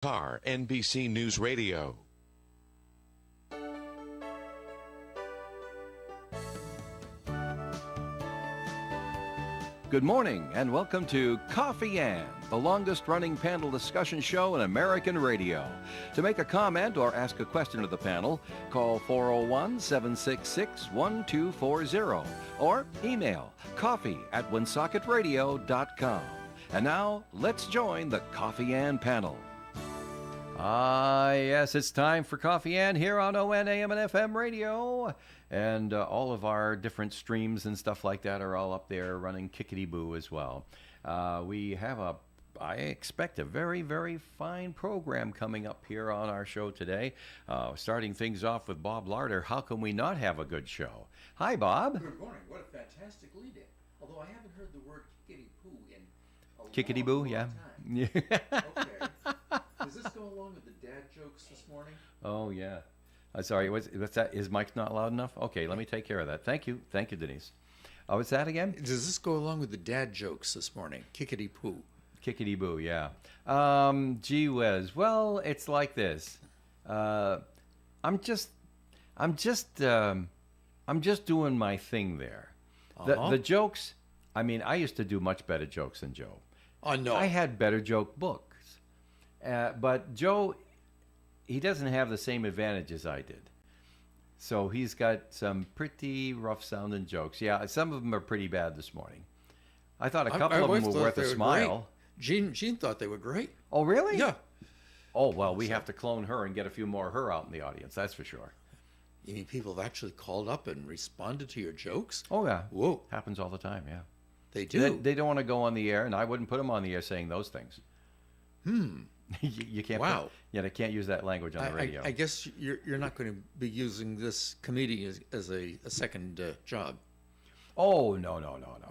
Car, NBC News Radio. Good morning and welcome to Coffee Ann, the longest-running panel discussion show in American radio. To make a comment or ask a question of the panel, call 401-766-1240 or email coffee@woonsocket.radio.com. And now, let's join the Coffee Ann panel. Yes, it's time for Coffee Ann here on ON, AM, and FM radio. And all of our different streams and stuff like that are all up there running Kickity-Boo as well. We have I expect a very, very fine program coming up here on our show today. Starting things off with Bob Larder. How can we not have a good show? Hi, Bob. Good morning. What a fantastic lead-in. Although I haven't heard the word Kickity-Poo in a Kickity-Boo, long yeah. time. Okay. Does this go along with the dad jokes this morning? Oh, yeah. Sorry, what's that? Is Mike not loud enough? Okay, let me take care of that. Thank you, Denise. What's that again? Does this go along with the dad jokes this morning? Kickity-Poo. Kickity-Boo, yeah. Gee whiz. Well, it's like this. I'm just doing my thing there. The jokes. I mean, I used to do much better jokes than Joe. Oh no. I had better joke books, but Joe, he doesn't have the same advantages I did. So he's got some pretty rough-sounding jokes. Yeah, some of them are pretty bad this morning. I thought a couple of them were worth a smile. Jean thought they were great. Oh, really? Yeah. Oh, well, we have to clone her and get a few more of her out in the audience, that's for sure. You mean people have actually called up and responded to your jokes? Oh, yeah. Whoa. Happens all the time, yeah. They do? They don't want to go on the air, and I wouldn't put them on the air saying those things. You can't. Wow. They can't use that language on the radio. I guess you're not going to be using this committee as a second job. Oh, no.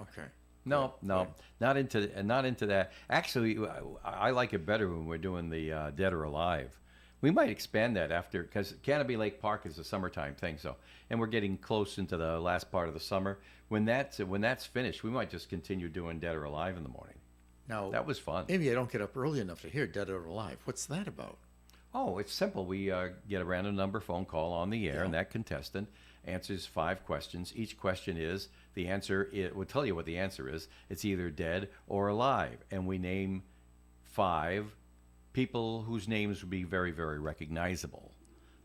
Okay. No, not into that. Actually, I like it better when we're doing the Dead or Alive. We might expand that after, because Canopy Lake Park is a summertime thing. So, and we're getting close into the last part of the summer. When that's finished, we might just continue doing Dead or Alive in the morning. Now that was fun. Maybe I don't get up early enough to hear Dead or Alive. What's that about? Oh, it's simple. We get a random number phone call on the air, and that contestant answers 5 questions. Each question is the answer. It will tell you what the answer is. It's either dead or alive, and we name 5 people whose names would be very, very recognizable,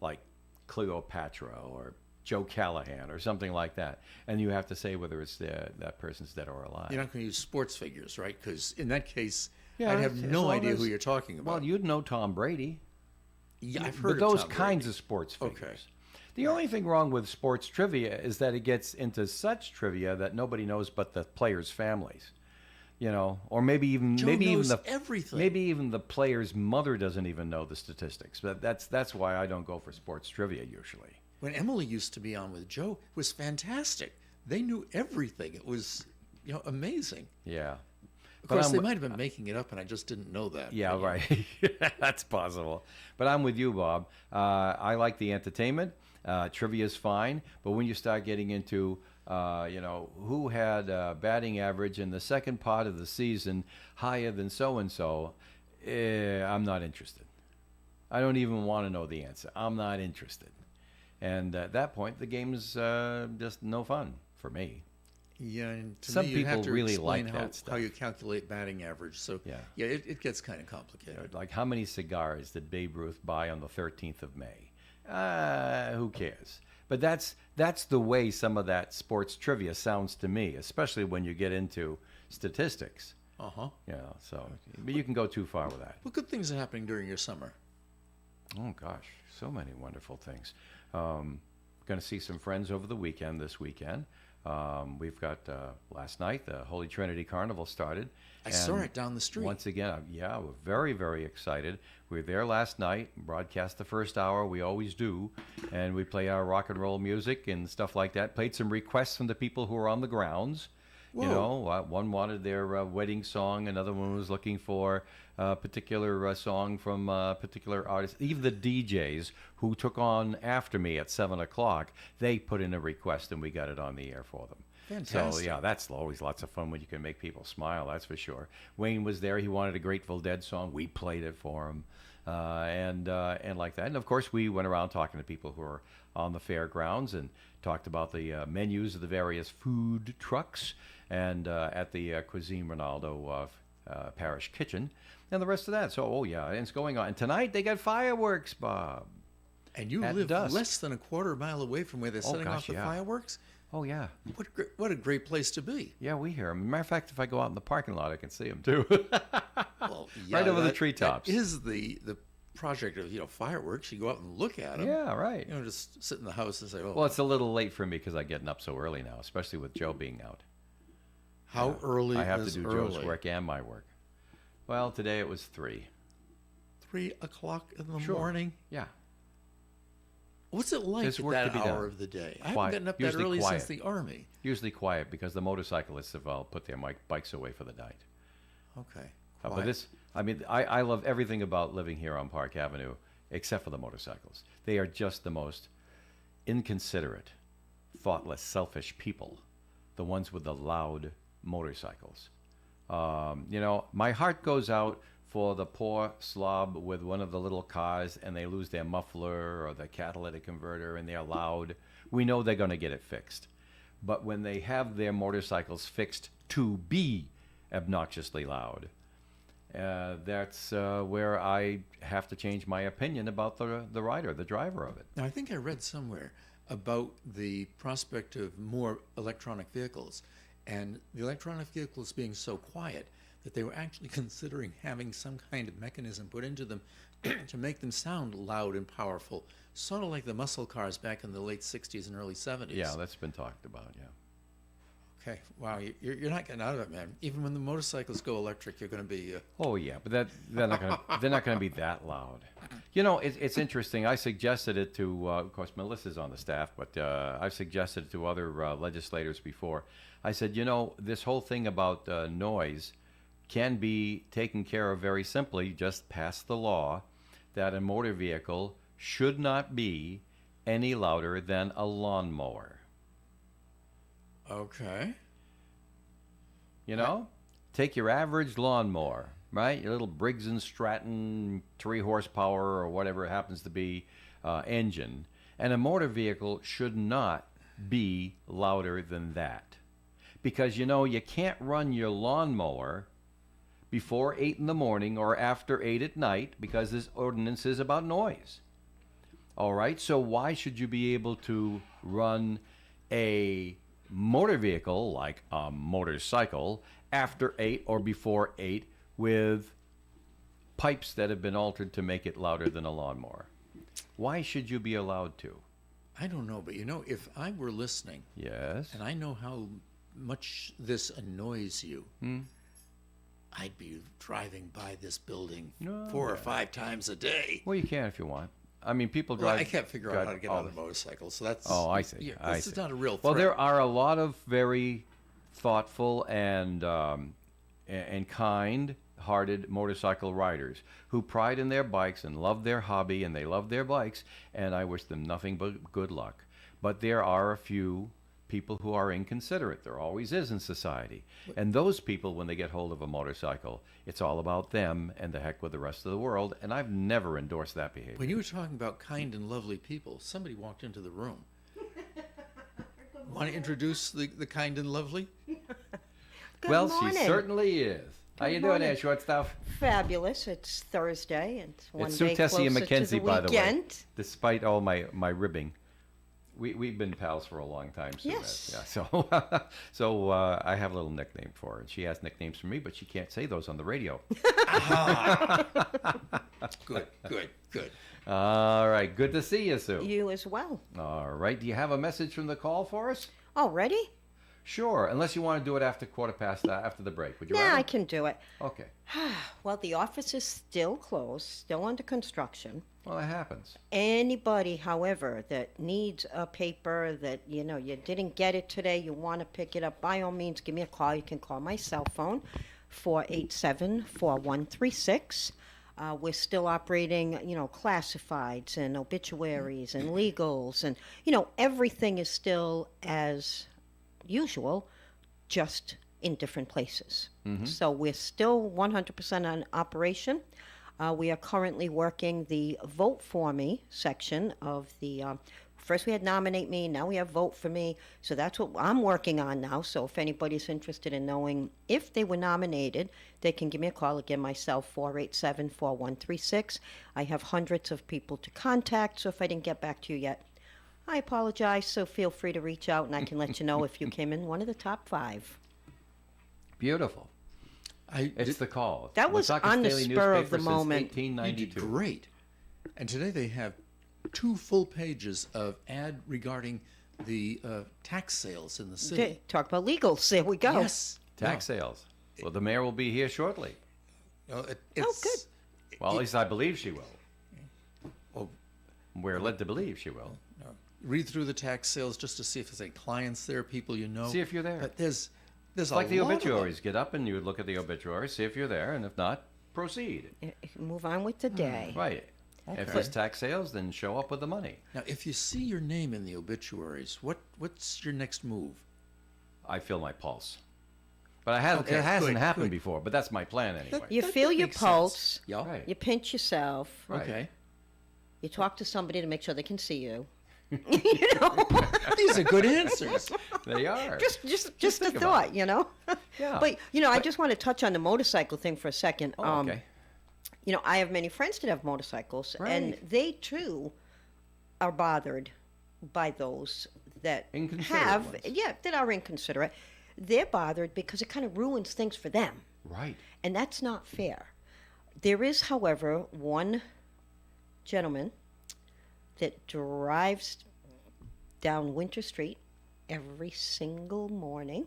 like Cleopatra or Joe Callahan or something like that. And you have to say whether it's that person's dead or alive. You're not going to use sports figures, right? Because in that case, Yeah, I'd have as no long idea as- who you're talking about. Well, you'd know Tom Brady. Yeah, I've But heard of those Tom kinds Brady. of sports figures. Okay. The only thing wrong with sports trivia is that it gets into such trivia that nobody knows but the players' families. Or maybe even Joe knows everything. Maybe even the player's mother doesn't even know the statistics. But that's why I don't go for sports trivia usually. When Emily used to be on with Joe, it was fantastic. They knew everything. It was, amazing. Yeah. Of course, they might have been making it up, and I just didn't know that. Yeah, right. That's possible. But I'm with you, Bob. I like the entertainment. Trivia's fine. But when you start getting into, who had batting average in the second part of the season higher than so-and-so, I'm not interested. I don't even want to know the answer. I'm not interested. And at that point, the game's just no fun for me. Yeah, and to Some me, you have people to really explain like how, that stuff. how you calculate batting average. So, it gets kind of complicated. Like how many cigars did Babe Ruth buy on the 13th of May? Who cares? But that's the way some of that sports trivia sounds to me, especially when you get into statistics. Uh-huh. But you can go too far with that. What good things are happening during your summer? Oh, gosh, so many wonderful things. Going to see some friends over the weekend, this weekend. We've got, last night, the Holy Trinity Carnival started. I saw it down the street. Once again, we're very, very excited. We were there last night, broadcast the first hour, we always do, and we play our rock and roll music and stuff like that. Played some requests from the people who were on the grounds. Whoa. One wanted their wedding song, another one was looking for a particular song from a particular artist. Even the DJs who took on after me at 7 o'clock, they put in a request and we got it on the air for them. Fantastic. So, that's always lots of fun when you can make people smile, that's for sure. Wayne was there. He wanted a Grateful Dead song. We played it for him. and like that. And of course, we went around talking to people who are on the fairgrounds and talked about the menus of the various food trucks and at the Cuisine Ronaldo Parish Kitchen and the rest of that. So, oh yeah, and it's going on. And tonight they got fireworks, Bob. And you At live dusk. less than a quarter mile away from where they're setting gosh, off the yeah. fireworks. Oh yeah, What a great place to be. yeah, we hear 'em. Matter of fact, if I go out in the parking lot, I can see them too. Well, Right over the that treetops. is the project of fireworks. You go out and look at them. Yeah, right. Just sit in the house and say, "Oh, Well, it's a little late for me because I'm getting up so early now, especially with Joe being out. how early I have to is do early?" Joe's work and my work. Well, today it was 3. 3 o'clock in the Sure. morning. Yeah. What's it like There's at work to that be hour done. of the day? I Quiet. haven't gotten up that Usually early since quiet. the army. Usually quiet because the motorcyclists have all put their bikes away for the night. Okay. But quiet. I love everything about living here on Park Avenue except for the motorcycles. They are just the most inconsiderate, thoughtless, selfish people, the ones with the loud motorcycles. My heart goes out for the poor slob with one of the little cars and they lose their muffler or the catalytic converter and they're loud. We know they're going to get it fixed. But when they have their motorcycles fixed to be obnoxiously loud, that's where I have to change my opinion about the rider, the driver of it. Now, I think I read somewhere about the prospect of more electronic vehicles, and the electronic vehicles being so quiet that they were actually considering having some kind of mechanism put into them to make them sound loud and powerful, sort of like the muscle cars back in the late 60s and early 70s. Yeah, that's been talked about, yeah. Okay, wow, you're not getting out of it, man. Even when the motorcycles go electric, you're going to be... Oh yeah, but they're not going to be that loud. It's interesting. I suggested it to, of course, Melissa's on the staff, but I've suggested it to other legislators before. I said, this whole thing about noise can be taken care of very simply. Just pass the law that a motor vehicle should not be any louder than a lawnmower. Okay. Take your average lawnmower, right? Your little Briggs & Stratton 3 horsepower or whatever it happens to be engine. And a motor vehicle should not be louder than that. Because, you can't run your lawnmower before 8 in the morning or after 8 at night because this ordinance is about noise. All right? So why should you be able to run a motor vehicle, like a motorcycle, after 8 or before 8 with pipes that have been altered to make it louder than a lawnmower? Why should you be allowed to? I don't know, but if I were listening, Yes. and I know how much this annoys you, I'd be driving by this building 4 or 5 times a day. Well, you can if you want. I mean, people Well, drive. I can't figure out how to get on a motorcycle, so that's... Oh, I see. Yeah, I this see. is not a real threat. Well, there are a lot of very thoughtful and kind-hearted motorcycle riders who pride in their bikes and love their hobby and they love their bikes, and I wish them nothing but good luck. But there are a few people who are inconsiderate. There always is in society. And those people, when they get hold of a motorcycle, it's all about them and the heck with the rest of the world, and I've never endorsed that behavior. When you were talking about kind and lovely people, somebody walked into the room. Want to introduce the kind and lovely? Well, morning. she certainly is. How you doing there, morning. short stuff? Fabulous. It's Thursday, and it's one It's day Sue Tessie and closer to Mackenzie, the by the way. weekend. Despite all my ribbing, we've been pals for a long time. Sue Yes. has. Yeah. So I have a little nickname for her, and she has nicknames for me, but she can't say those on the radio. Good. All right. Good to see you, Sue. You as well. All right. Do you have a message from the call for us? Already? Sure. Unless you want to do it after after the break. Would you Yeah, rather? I can do it. Okay. Well, the office is still closed, still under construction. Well, it happens. Anybody, however, that needs a paper that, you didn't get it today, you want to pick it up, by all means, give me a call. You can call my cell phone, 487-4136. We're still operating, classifieds and obituaries and legals, and, everything is still as usual, just in different places. So we're still 100% on operation. We are currently working the Vote For Me section of the. First, we had Nominate Me, now we have Vote For Me. So that's what I'm working on now. So if anybody's interested in knowing if they were nominated, they can give me a call. Again, myself, 487-4136. I have hundreds of people to contact, so if I didn't get back to you yet, I apologize. So feel free to reach out, and I can let you know if you came in one of the top 5. Beautiful. It's the call. That was Woonsocket's on the Daily spur of Newspaper the since moment. You did 1892. great. And today they have 2 full pages of ad regarding the tax sales in the city. Talk about legals. There we go. Yes. Tax sales. Well, the mayor will be here shortly. It's, good. Well, at least I believe she will. Oh, We're led to believe she will. read through the tax sales just to see if there's any clients there, people you know. See if you're there. But there's It's a like the lot of them. obituaries. Get up and you would look at the obituaries, see if you're there, and if not, proceed. Move on with the day. Right. If Okay. there's tax sales, then show up with the money. Now, if you see your name in the obituaries, what's your next move? I feel my pulse. But it hasn't good, happened good. before, but that's my plan anyway. You That feel your makes sense. pulse. Yeah. Right. You pinch yourself. Right. Okay. You talk to somebody to make sure they can see you. These are good answers. They are. Just a think about thought, you know. Yeah. But I just want to touch on the motorcycle thing for a second. Oh, okay. I have many friends that have motorcycles, and Right. they too are bothered by those that Inconsiderate have, ones. that are inconsiderate. They're bothered because it kind of ruins things for them, Right. and that's not fair. There is, however, one gentleman that drives down Winter Street every single morning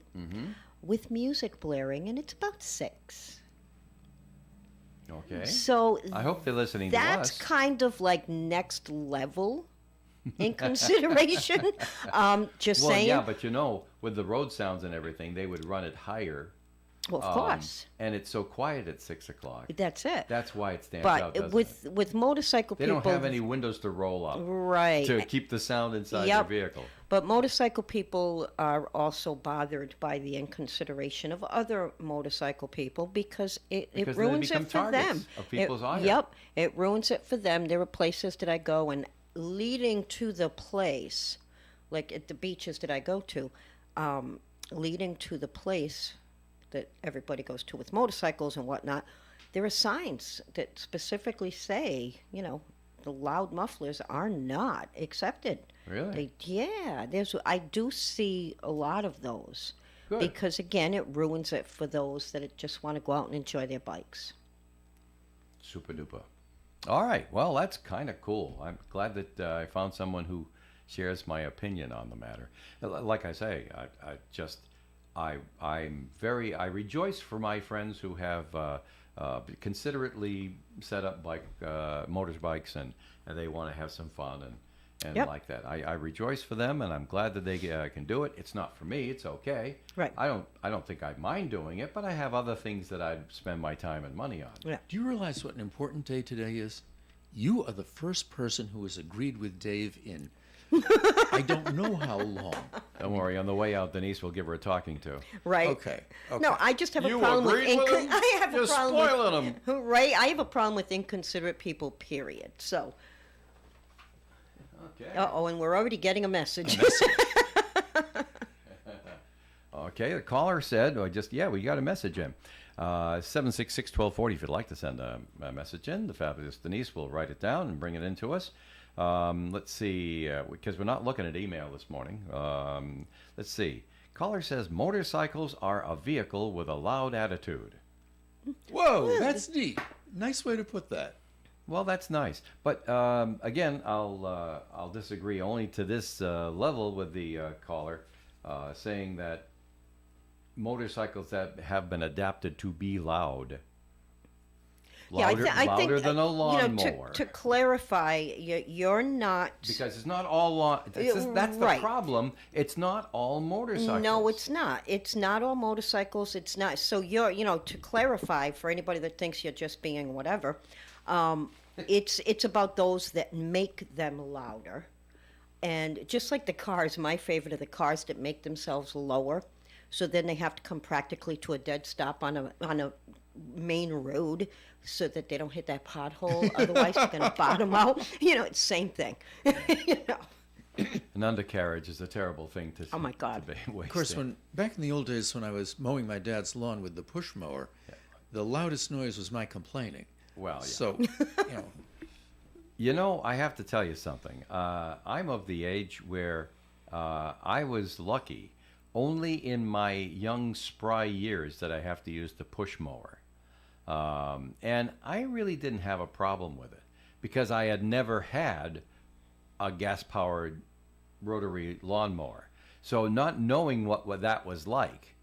with music blaring, and it's about 6. Okay. So I hope they're listening that's to us. kind of like next level in consideration. Just Well, saying. yeah, but with the road sounds and everything, they would run it higher. Well, of course. And it's so quiet at 6 o'clock. That's it. That's why it stands out, But doesn't with it? with motorcycle They people, don't have any windows to roll up right? to keep the sound inside Yep. their vehicle. But motorcycle people are also bothered by the inconsideration of other motorcycle people because it Because then they ruins become it for them. targets of people's ire. Yep, it ruins it for them. There are places that I go, and leading to the place, like at the beaches that I go to, leading to the place that everybody goes to with motorcycles and whatnot, there are signs that specifically say, the loud mufflers are not accepted. Really? I do see a lot of those. Good. Because again, it ruins it for those that just want to go out and enjoy their bikes. Super duper. All right. Well, that's kind of cool. I'm glad that I found someone who shares my opinion on the matter. Like I say, I rejoice for my friends who have considerately set up motorbikes and they want to have some fun and Yep. like that. I rejoice for them, and I'm glad that they can do it. It's not for me. It's okay. Right. I don't think I'd mind doing it, but I have other things that I'd spend my time and money on. Yeah. Do you realize what an important day today is? You are the first person who has agreed with Dave in I don't know how long. Don't worry. On the way out, Denise will give her a talking to. Right. Okay. No, I just have a You problem with agreed with him? I have You're a problem spoiling with, right? I have a problem with inconsiderate people, period. So, Okay. and we're already getting a message. Okay, the caller said, we got a message in. 766-1240 if you'd like to send a message in. The fabulous Denise will write it down and bring it in to us. Let's see, because we're not looking at email this morning. Let's see. Caller says, motorcycles are a vehicle with a loud attitude. Whoa, that's neat. Nice way to put that. Well, that's nice. But again, I'll disagree only to this level with the caller saying that motorcycles that have been adapted to be loud. Louder, I think louder than a lawnmower. to clarify, you're not. Because it's not all that's the Right. problem. It's not all motorcycles. No, it's not. It's not all motorcycles. It's not. So to clarify for anybody that thinks you're just being whatever, it's about those that make them louder, and just like the cars, my favorite are the cars that make themselves lower, so then they have to come practically to a dead stop on a main road so that they don't hit that pothole. Otherwise, they're going to bottom out. It's same thing. you know. An undercarriage is a terrible thing to. Oh, my God. To be Of course, wasting. back in the old days when I was mowing my dad's lawn with the push mower, the loudest noise was my complaining. Well, yeah. So, I have to tell you something. I'm of the age where I was lucky. Only in my young, spry years that I have to use the push mower. And I really didn't have a problem with it because I had never had a gas-powered rotary lawnmower. So not knowing what that was like,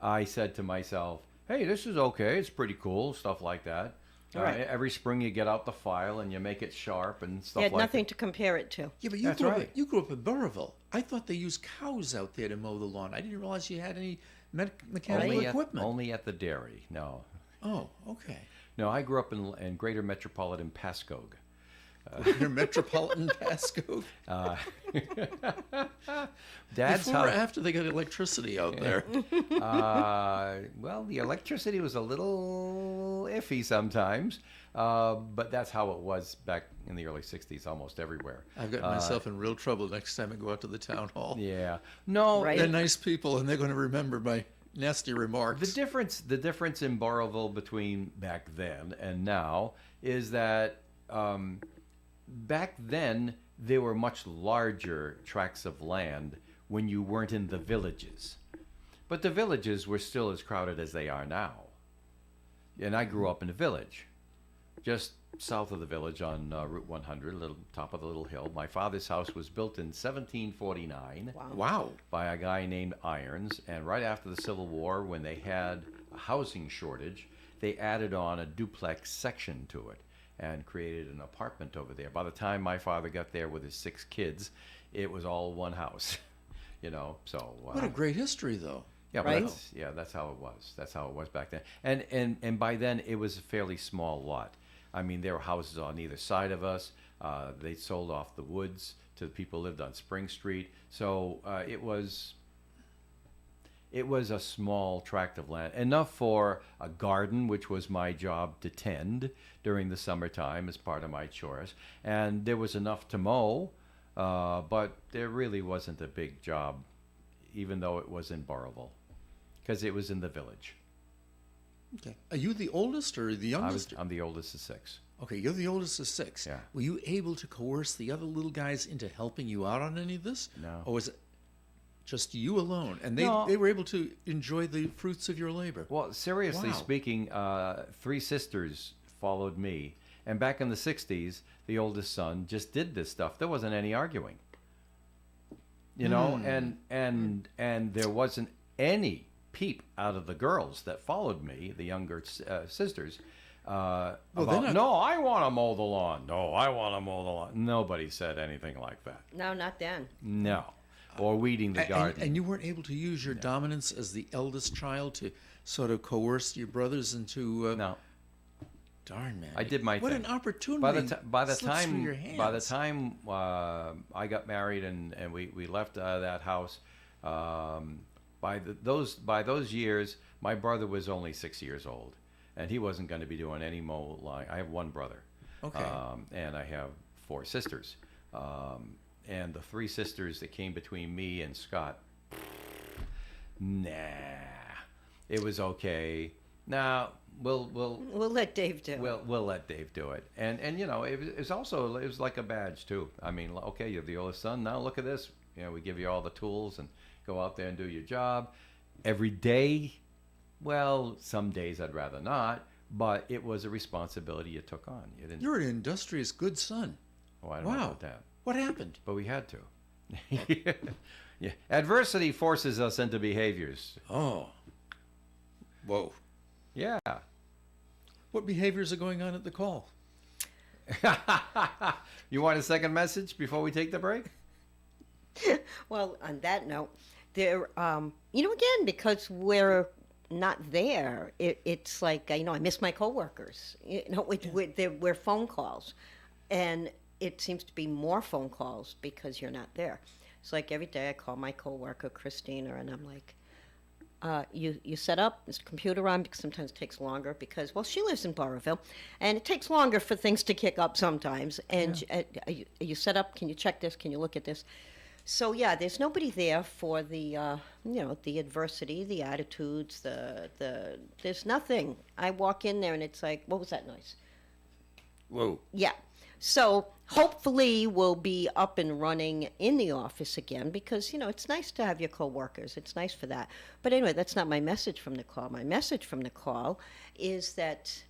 I said to myself, hey, this is okay. It's pretty cool, stuff like that. Right. Every spring you get out the file and you make it sharp and stuff You had like nothing that. to compare it to. yeah, but That's right. you grew up in Burrville. I thought they used cows out there to mow the lawn. I didn't realize you had any mechanical equipment. Only at the dairy, no. Oh, okay. No, I grew up in greater metropolitan Pascoag. Your metropolitan Pasco. Dad's Before or house. after they got electricity out there? Well, the electricity was a little iffy sometimes, but that's how it was back in the early 60s almost everywhere. I've got myself in real trouble next time I go out to the town hall. Yeah. No, Right. They're nice people, and they're going to remember my nasty remarks. the difference in Barrowville between back then and now is that back then there were much larger tracts of land when you weren't in the villages. But the villages were still as crowded as they are now. And I grew up in a village, just south of the village on Route 100, little top of the little hill. My father's house was built in 1749 Wow. by a guy named Irons. And right after the Civil War, when they had a housing shortage, they added on a duplex section to it and created an apartment over there. By the time my father got there with his 6 kids, it was all one house. So What a great history, though. yeah, Right? that's how it was. That's how it was back then. And by then it was a fairly small lot. I mean, there were houses on either side of us. They sold off the woods to the people who lived on Spring Street. So it was a small tract of land, enough for a garden, which was my job to tend during the summertime as part of my chores, and there was enough to mow, but there really wasn't a big job, even though it was in Barrowville, because it was in the village. Okay. Are you the oldest or the youngest? I'm the oldest of 6. Okay, you're the oldest of 6. Yeah. Were you able to coerce the other little guys into helping you out on any of this? No. Or was it just you alone? And they, No. they were able to enjoy the fruits of your labor? Well, seriously Wow. speaking, 3 sisters followed me, and back in the 60s, the oldest son just did this stuff. There wasn't any arguing, and there wasn't any peep out of the girls that followed me, the younger sisters. they're About, not- no, I want to mow the lawn. No, I want to mow the lawn. Nobody said anything like that. No, not then. No, or weeding the garden. And you weren't able to use your dominance as the eldest child to sort of coerce your brothers into... no. Darn, man. I did my what thing. an opportunity By the slips through your hands. time I got married and we left that house, by those years, my brother was only 6 years old, and he wasn't going to be doing any mow line. I have one brother, Okay. and I have 4 sisters, and the 3 sisters that came between me and Scott, nah, it was okay. Now we'll let Dave do it. we'll let Dave do it, and it was like a badge too. I mean, okay, you're the oldest son. Now look at this. We give you all the tools and go out there and do your job every day. Well, some days I'd rather not, but it was a responsibility you took on. You didn't. You're an industrious, good son. Oh, I don't know Wow. about that, What happened? but we had to. Yeah, adversity forces us into behaviors. Oh. Whoa. Yeah. What behaviors are going on at the call? You want a second message before we take the break? Well, on that note, there, again, because we're not there, it's like, I miss my coworkers. We're phone calls, and it seems to be more phone calls because you're not there. It's like every day I call my coworker Christina, and I'm like, You set up this computer on, because sometimes it takes longer because, well, she lives in Burrville, and it takes longer for things to kick up sometimes. And you set up, can you check this? Can you look at this? So yeah, there's nobody there for the the adversity, the attitudes, there's nothing. I walk in there and it's like, what was that noise? Whoa. Yeah. So hopefully we'll be up and running in the office again, because, it's nice to have your coworkers. It's nice for that. But anyway, that's not my message from the call. My message from the call is that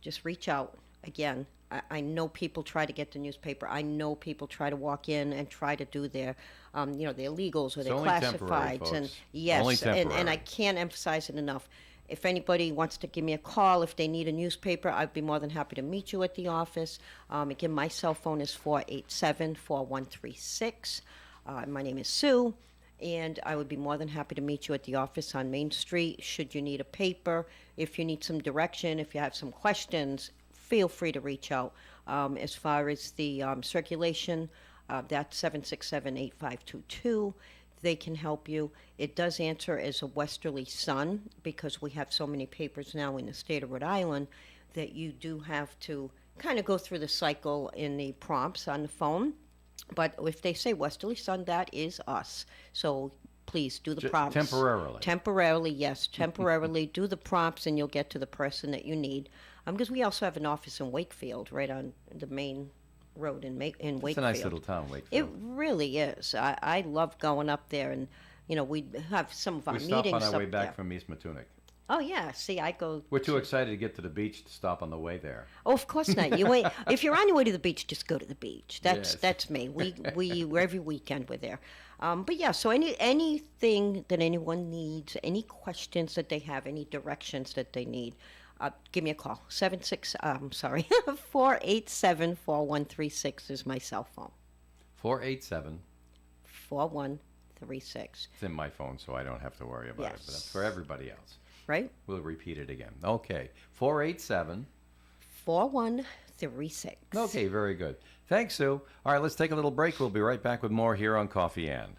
just reach out again. I know people try to get the newspaper. I know people try to walk in and try to do their, their legals or their only temporary, classifieds. And folks. yes, Only and I temporary. can't emphasize it enough. If anybody wants to give me a call, if they need a newspaper, I'd be more than happy to meet you at the office. Again, my cell phone is 487-4136. My name is Sue, and I would be more than happy to meet you at the office on Main Street. Should you need a paper, if you need some direction, if you have some questions, feel free to reach out. As far as the circulation, that's 767-8522. They can help you. It does answer as a Westerly Sun, because we have so many papers now in the state of Rhode Island that you do have to kind of go through the cycle in the prompts on the phone. But if they say Westerly Sun, that is us. So please do the prompts. Temporarily. Temporarily, yes. Temporarily do the prompts, and you'll get to the person that you need. Because we also have an office in Wakefield, right on the main road in Wakefield. It's a nice little town, It Wakefield. really is. I love going up there, and we have some of our We meetings stop on our way up back there. from East Matunic. Oh yeah, see, I go. We're too excited to get to the beach to stop on the way there. Oh, of course not. You ain't. If you're on your way to the beach, just go to the beach. Yes. That's me. We're every weekend we're there. But yeah, so anything that anyone needs, any questions that they have, any directions that they need, give me a call. 487-4136 is my cell phone. 487. 4136. It's in my phone, so I don't have to worry about it. But that's for everybody else. Right? We'll repeat it again. Okay. 487. 4136. Okay, very good. Thanks, Sue. All right, let's take a little break. We'll be right back with more here on Coffee and.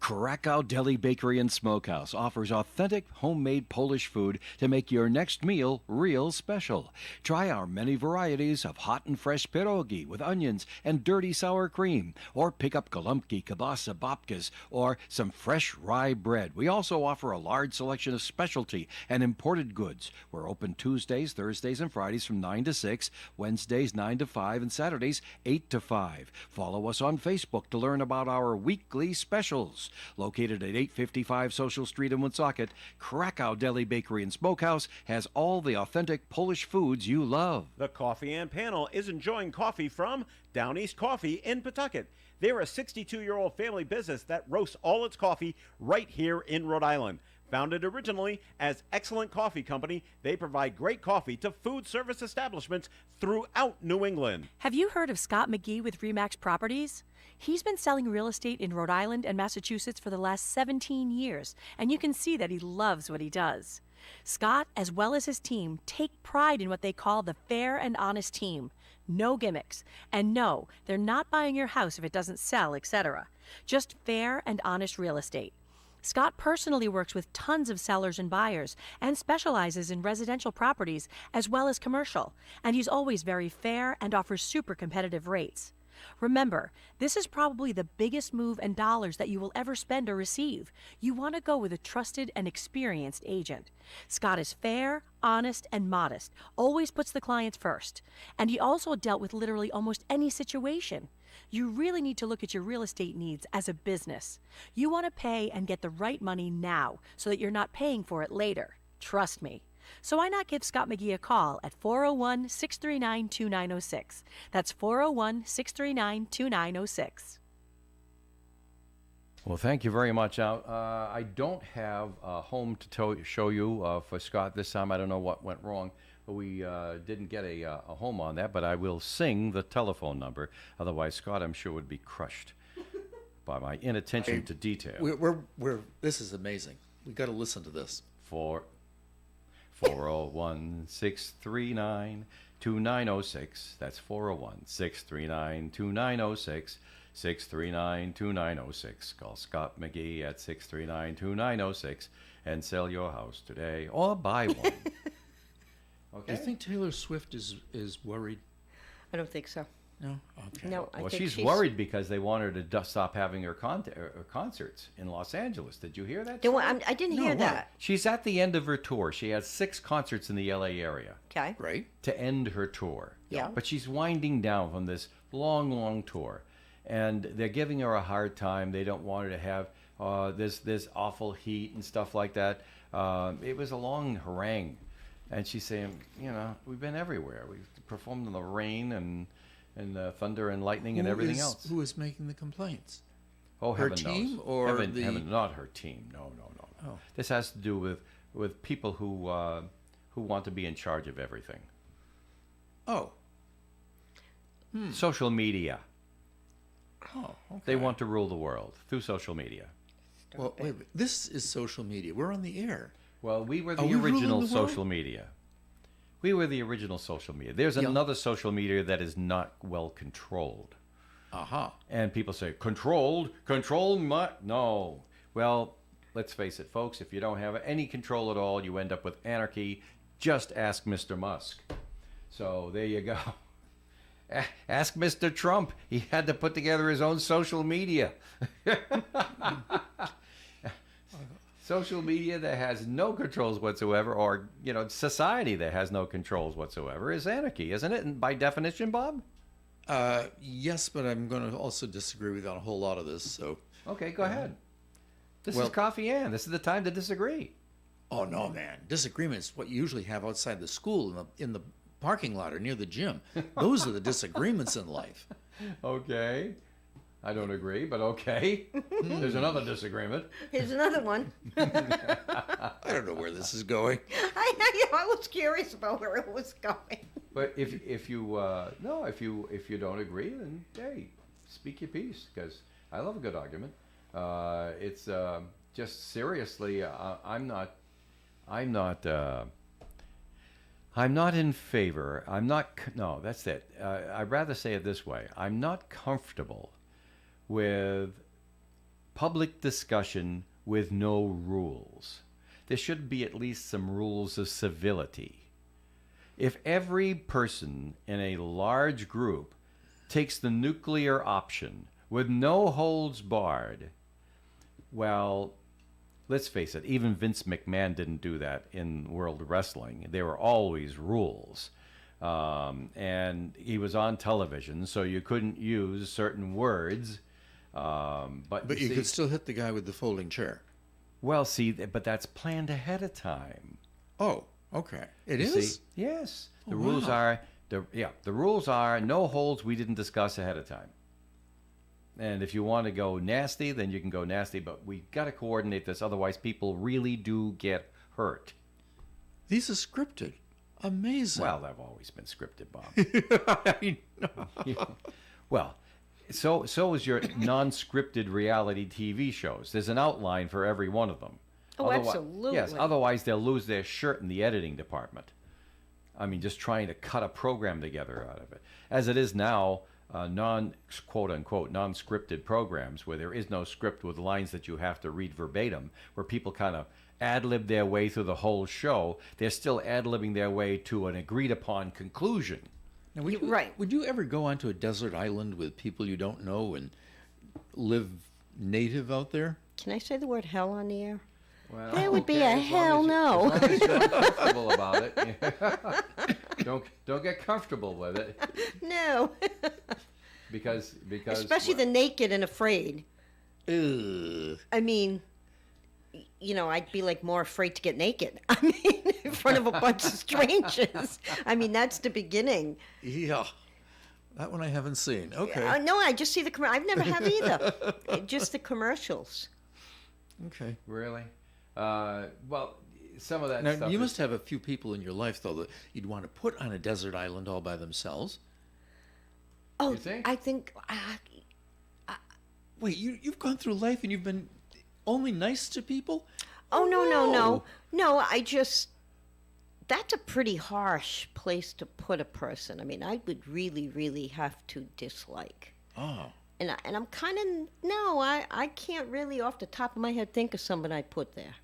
Krakow Deli Bakery and Smokehouse offers authentic homemade Polish food to make your next meal real special. Try our many varieties of hot and fresh pierogi with onions and dirty sour cream, or pick up golubki, kielbasa, babkas, or some fresh rye bread. We also offer a large selection of specialty and imported goods. We're open Tuesdays, Thursdays, and Fridays from 9 to 6, Wednesdays 9 to 5, and Saturdays 8 to 5. Follow us on Facebook to learn about our weekly specials. Located at 855 Social Street in Woonsocket, Krakow Deli Bakery and Smokehouse has all the authentic Polish foods you love. The Coffee and Panel is enjoying coffee from Down East Coffee in Pawtucket. They're a 62-year-old family business that roasts all its coffee right here in Rhode Island. Founded originally as Excellent Coffee Company, they provide great coffee to food service establishments throughout New England. Have you heard of Scott McGee with Remax Properties? He's been selling real estate in Rhode Island and Massachusetts for the last 17 years, and you can see that he loves what he does. Scott, as well as his team, take pride in what they call the fair and honest team. No gimmicks. And no, they're not buying your house if it doesn't sell, etc. Just fair and honest real estate. Scott personally works with tons of sellers and buyers and specializes in residential properties as well as commercial, and he's always very fair and offers super competitive rates. Remember, this is probably the biggest move in dollars that you will ever spend or receive. You want to go with a trusted and experienced agent. Scott is fair, honest, and modest, always puts the clients first, and he also dealt with literally almost any situation. You really need to look at your real estate needs as a business. You want to pay and get the right money now so that you're not paying for it later. Trust me. So why not give Scott McGee a call at 401-639-2906. That's 401-639-2906. Well, thank you very much. I don't have a home to show you for Scott this time. I don't know what went wrong. We didn't get a home on that, but I will sing the telephone number. Otherwise, Scott, I'm sure, would be crushed by my inattention to detail. This is amazing. We got to listen to this. 401-639-2906. That's 401-639-2906. 639-2906. Call Scott McGee at 639-2906 and sell your house today or buy one. Do Okay. you think Taylor Swift is worried? I don't think so. No? Okay. No, I Well, think she's worried because they want her to stop having her concerts in Los Angeles. Did you hear that? No, story? I didn't No, hear what? that. She's at the end of her tour. She has 6 concerts in the LA area Okay. Right? to end her tour. Yeah. But she's winding down from this long, long tour. And they're giving her a hard time. They don't want her to have this awful heat and stuff like that. It was a long harangue. And she's saying, we've been everywhere. We've performed in the rain and thunder and lightning and everything else. Who is making the complaints? Oh, her heaven team knows. or heaven, the- heaven, not her team. No. Oh. This has to do with people who want to be in charge of everything. Oh. Social media. Oh, okay. They want to rule the world through social media. Well, wait, this is social media. We're on the air. Well, we were the Are we ruling original the world? social media. We were the original social media. There's Yeah. another social media that is not well controlled. Aha. And people say, controlled? No. Well, let's face it, folks, if you don't have any control at all, you end up with anarchy. Just ask Mr. Musk. So there you go. Ask Mr. Trump. He had to put together his own social media. Social media that has no controls whatsoever, or society that has no controls whatsoever, is anarchy, isn't it? And by definition, Bob. Yes, but I'm going to also disagree with you on a whole lot of this. So, Okay, go ahead. This well- is Coffee Ann. This is the time to disagree. oh no, man, disagreements. What you usually have outside the school in the parking lot or near the gym. Those are the disagreements in life. Okay. I don't agree, but okay. There's another disagreement. Here's another one. I don't know where this is going. I was curious about where it was going. But if you don't agree, then hey, speak your piece, because I love a good argument. It's just seriously, I'm not in favor. No, that's it. I'd rather say it this way. I'm not comfortable with public discussion with no rules. There should be at least some rules of civility. If every person in a large group takes the nuclear option with no holds barred, well, let's face it, even Vince McMahon didn't do that in World Wrestling. There were always rules. And he was on television, so you couldn't use certain words. But But you see, could still hit the guy with the folding chair. well, see, but that's planned ahead of time. Oh, okay. It You is? see? Yes. The Oh, rules wow. the rules are no holds we didn't discuss ahead of time. And if you want to go nasty, then you can go nasty, but we got to coordinate this, otherwise people really do get hurt. These are scripted. Amazing. Well, they've always been scripted, Bob. I know. Well, so is your non-scripted reality TV shows. There's an outline for every one of them. Oh, absolutely. Yes, otherwise they'll lose their shirt in the editing department. I mean, just trying to cut a program together out of it. As it is now, quote-unquote, non-scripted programs where there is no script with lines that you have to read verbatim, where people kind of ad-lib their way through the whole show, they're still ad-libbing their way to an agreed-upon conclusion. Now, would you, Right. Would you ever go onto a desert island with people you don't know and live native out there? Can I say the word hell on the air? Well, There would be a hell no. As long as you're comfortable about it. Don't get comfortable with it No. because Especially the naked and afraid. Ugh. I mean, I'd be like more afraid to get naked. I mean, in front of a bunch of strangers. I mean, that's the beginning. Yeah. That one I haven't seen. Okay. No, I just see the I've never have either. Just the commercials. Okay. really. Well, some of that Now, stuff. you is- must have a few people in your life, though, that you'd want to put on a desert island all by themselves. Oh, You think? I think. Wait, you've gone through life and you've been only nice to people? Oh no. No. No, I just. That's a pretty harsh place to put a person. I mean, I would really, really have to dislike. Oh. and I'm kind of no, I can't really off the top of my head think of somebody I'd put there.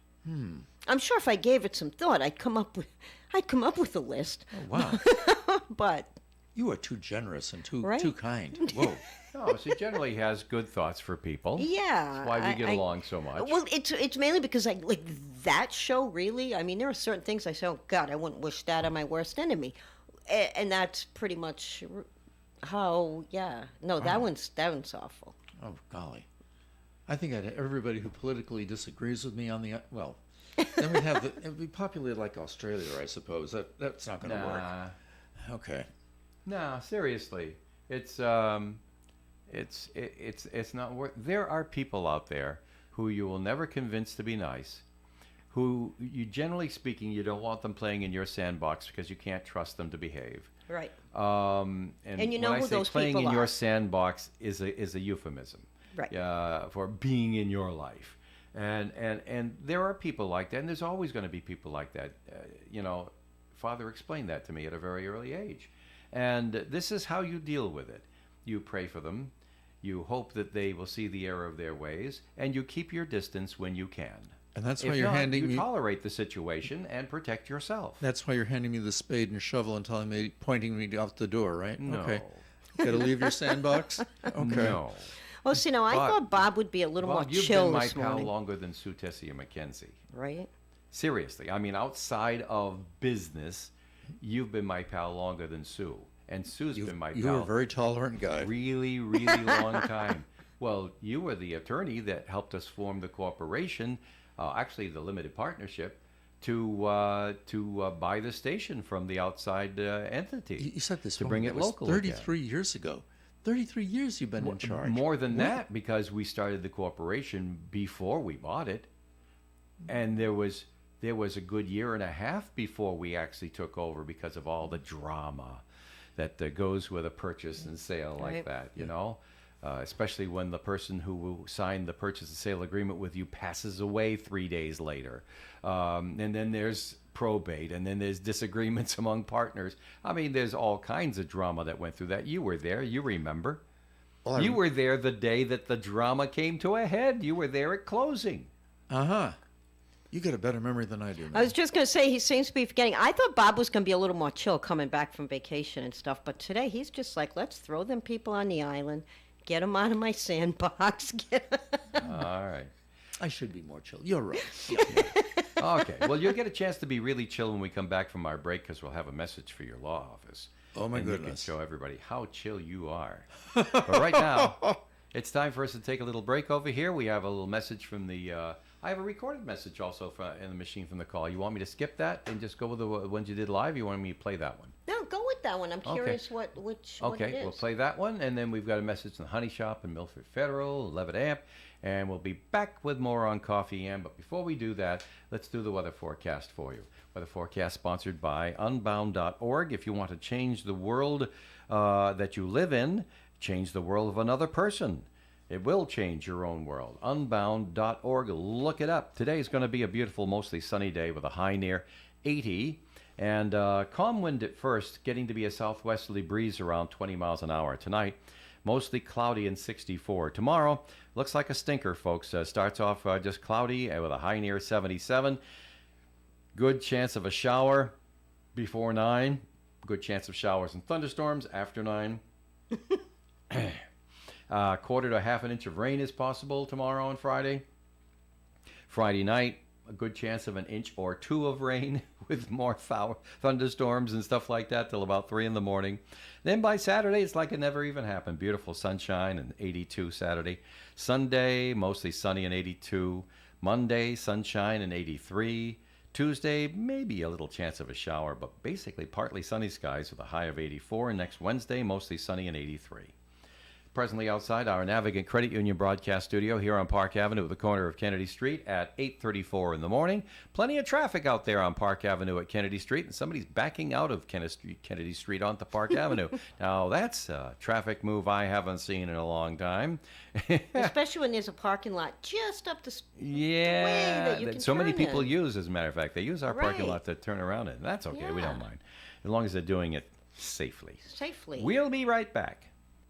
I'm sure if I gave it some thought, I'd come up with a list. Oh, wow. But You are too generous and too Right? too kind. Whoa. No, she generally has good thoughts for people. yeah, That's why we get I- along so much. Well, it's mainly because I like that show. Really, I mean, there are certain things I say, "Oh God, I wouldn't wish that on my worst enemy," and that's pretty much how. Yeah, no, that one's awful. Oh, golly. I think I'd everybody who politically disagrees with me on the well, then we'd have it'd be populated like Australia, I suppose. That's not going to work. Nah, Okay. nah, seriously, it's not worth. There are people out there who you will never convince to be nice, who you generally speaking you don't want them playing in your sandbox because you can't trust them to behave. Right. And you know when I who say those playing people in your are. sandbox is a euphemism. Right. For being in your life. And there are people like that, and there's always going to be people like that. Father explained that to me at a very early age. And this is how you deal with it. You pray for them, you hope that they will see the error of their ways, and you keep your distance when you can. And that's If why you're not, handing you me tolerate the situation and protect yourself. that's why you're handing me the spade and shovel and pointing me out the door, right? No. Okay. Got to leave your sandbox? Okay. No. Well, see, now I But- thought Bob would be a little Well, more you've chill been my this pal morning, longer than Sue Tessie and Mackenzie. right? Seriously, I mean, outside of business, you've been my pal longer than Sue, and Sue's been my You're pal a very tolerant guy. really, really long time. Well, you were the attorney that helped us form the corporation, actually the limited partnership, to buy the station from the outside entity. You said this to morning, bring that it was local 33 years ago. 33 years you've been in charge. More than that, because we started the corporation before we bought it, and there was a good year and a half before we actually took over because of all the drama that goes with a purchase and sale like Right. that. Especially when the person who signed the purchase and sale agreement with you passes away 3 days later, and then there's probate, and then there's disagreements among partners. I mean, there's all kinds of drama that went through that. You were there. You remember. Well, You were there the day that the drama came to a head. You were there at closing. Uh-huh. You got a better memory than I do, man. I was just going to say, he seems to be forgetting. I thought Bob was going to be a little more chill coming back from vacation and stuff, but today he's just like, let's throw them people on the island, get them out of my sandbox. All right. I should be more chill. You're right. Okay. Well, you'll get a chance to be really chill when we come back from our break because we'll have a message for your law office. Oh, my and you can goodness. show everybody how chill you are. But right now, it's time for us to take a little break over here. We have a little message from the. I have a recorded message also in the machine from the call. You want me to skip that and just go with the ones you did live? You want me to play that one? No, go with that one. I'm Okay. curious what it Okay, is. we'll play that one, and then we've got a message from the Honey Shop in Milford Federal, Levitt Amp, and we'll be back with more on Coffee Am. But before we do that, let's do the weather forecast for you. Weather forecast sponsored by Unbound.org. If you want to change the world that you live in, change the world of another person. It will change your own world. Unbound.org. Look it up. Today is going to be a beautiful, mostly sunny day with a high near 80. And calm wind at first, getting to be a southwesterly breeze around 20 miles an hour. Tonight, mostly cloudy and 64. Tomorrow, looks like a stinker, folks. Starts off just cloudy with a high near 77. Good chance of a shower before 9. Good chance of showers and thunderstorms after 9. Quarter to half an inch of rain is possible tomorrow and Friday. Friday night, a good chance of an inch or two of rain with more thunderstorms and stuff like that till about 3 in the morning. Then by Saturday, it's like it never even happened. Beautiful sunshine and 82 Saturday. Sunday, mostly sunny and 82. Monday, sunshine and 83. Tuesday, maybe a little chance of a shower, but basically partly sunny skies with a high of 84. And next Wednesday, mostly sunny and 83. Presently outside our Navigant Credit Union broadcast studio here on Park Avenue at the corner of Kennedy Street at 8:34 in the morning. Plenty of traffic out there on Park Avenue at Kennedy Street, and somebody's backing out of Kennedy Street onto Park Avenue. Now, that's a traffic move I haven't seen in a long time. Especially when there's a parking lot just up the Yeah, that you that can so many turn people in. use, as a matter of fact. They use our parking Right. lot to turn around in. That's okay. We don't Yeah. mind. As long as they're doing it safely. safely. We'll be right back.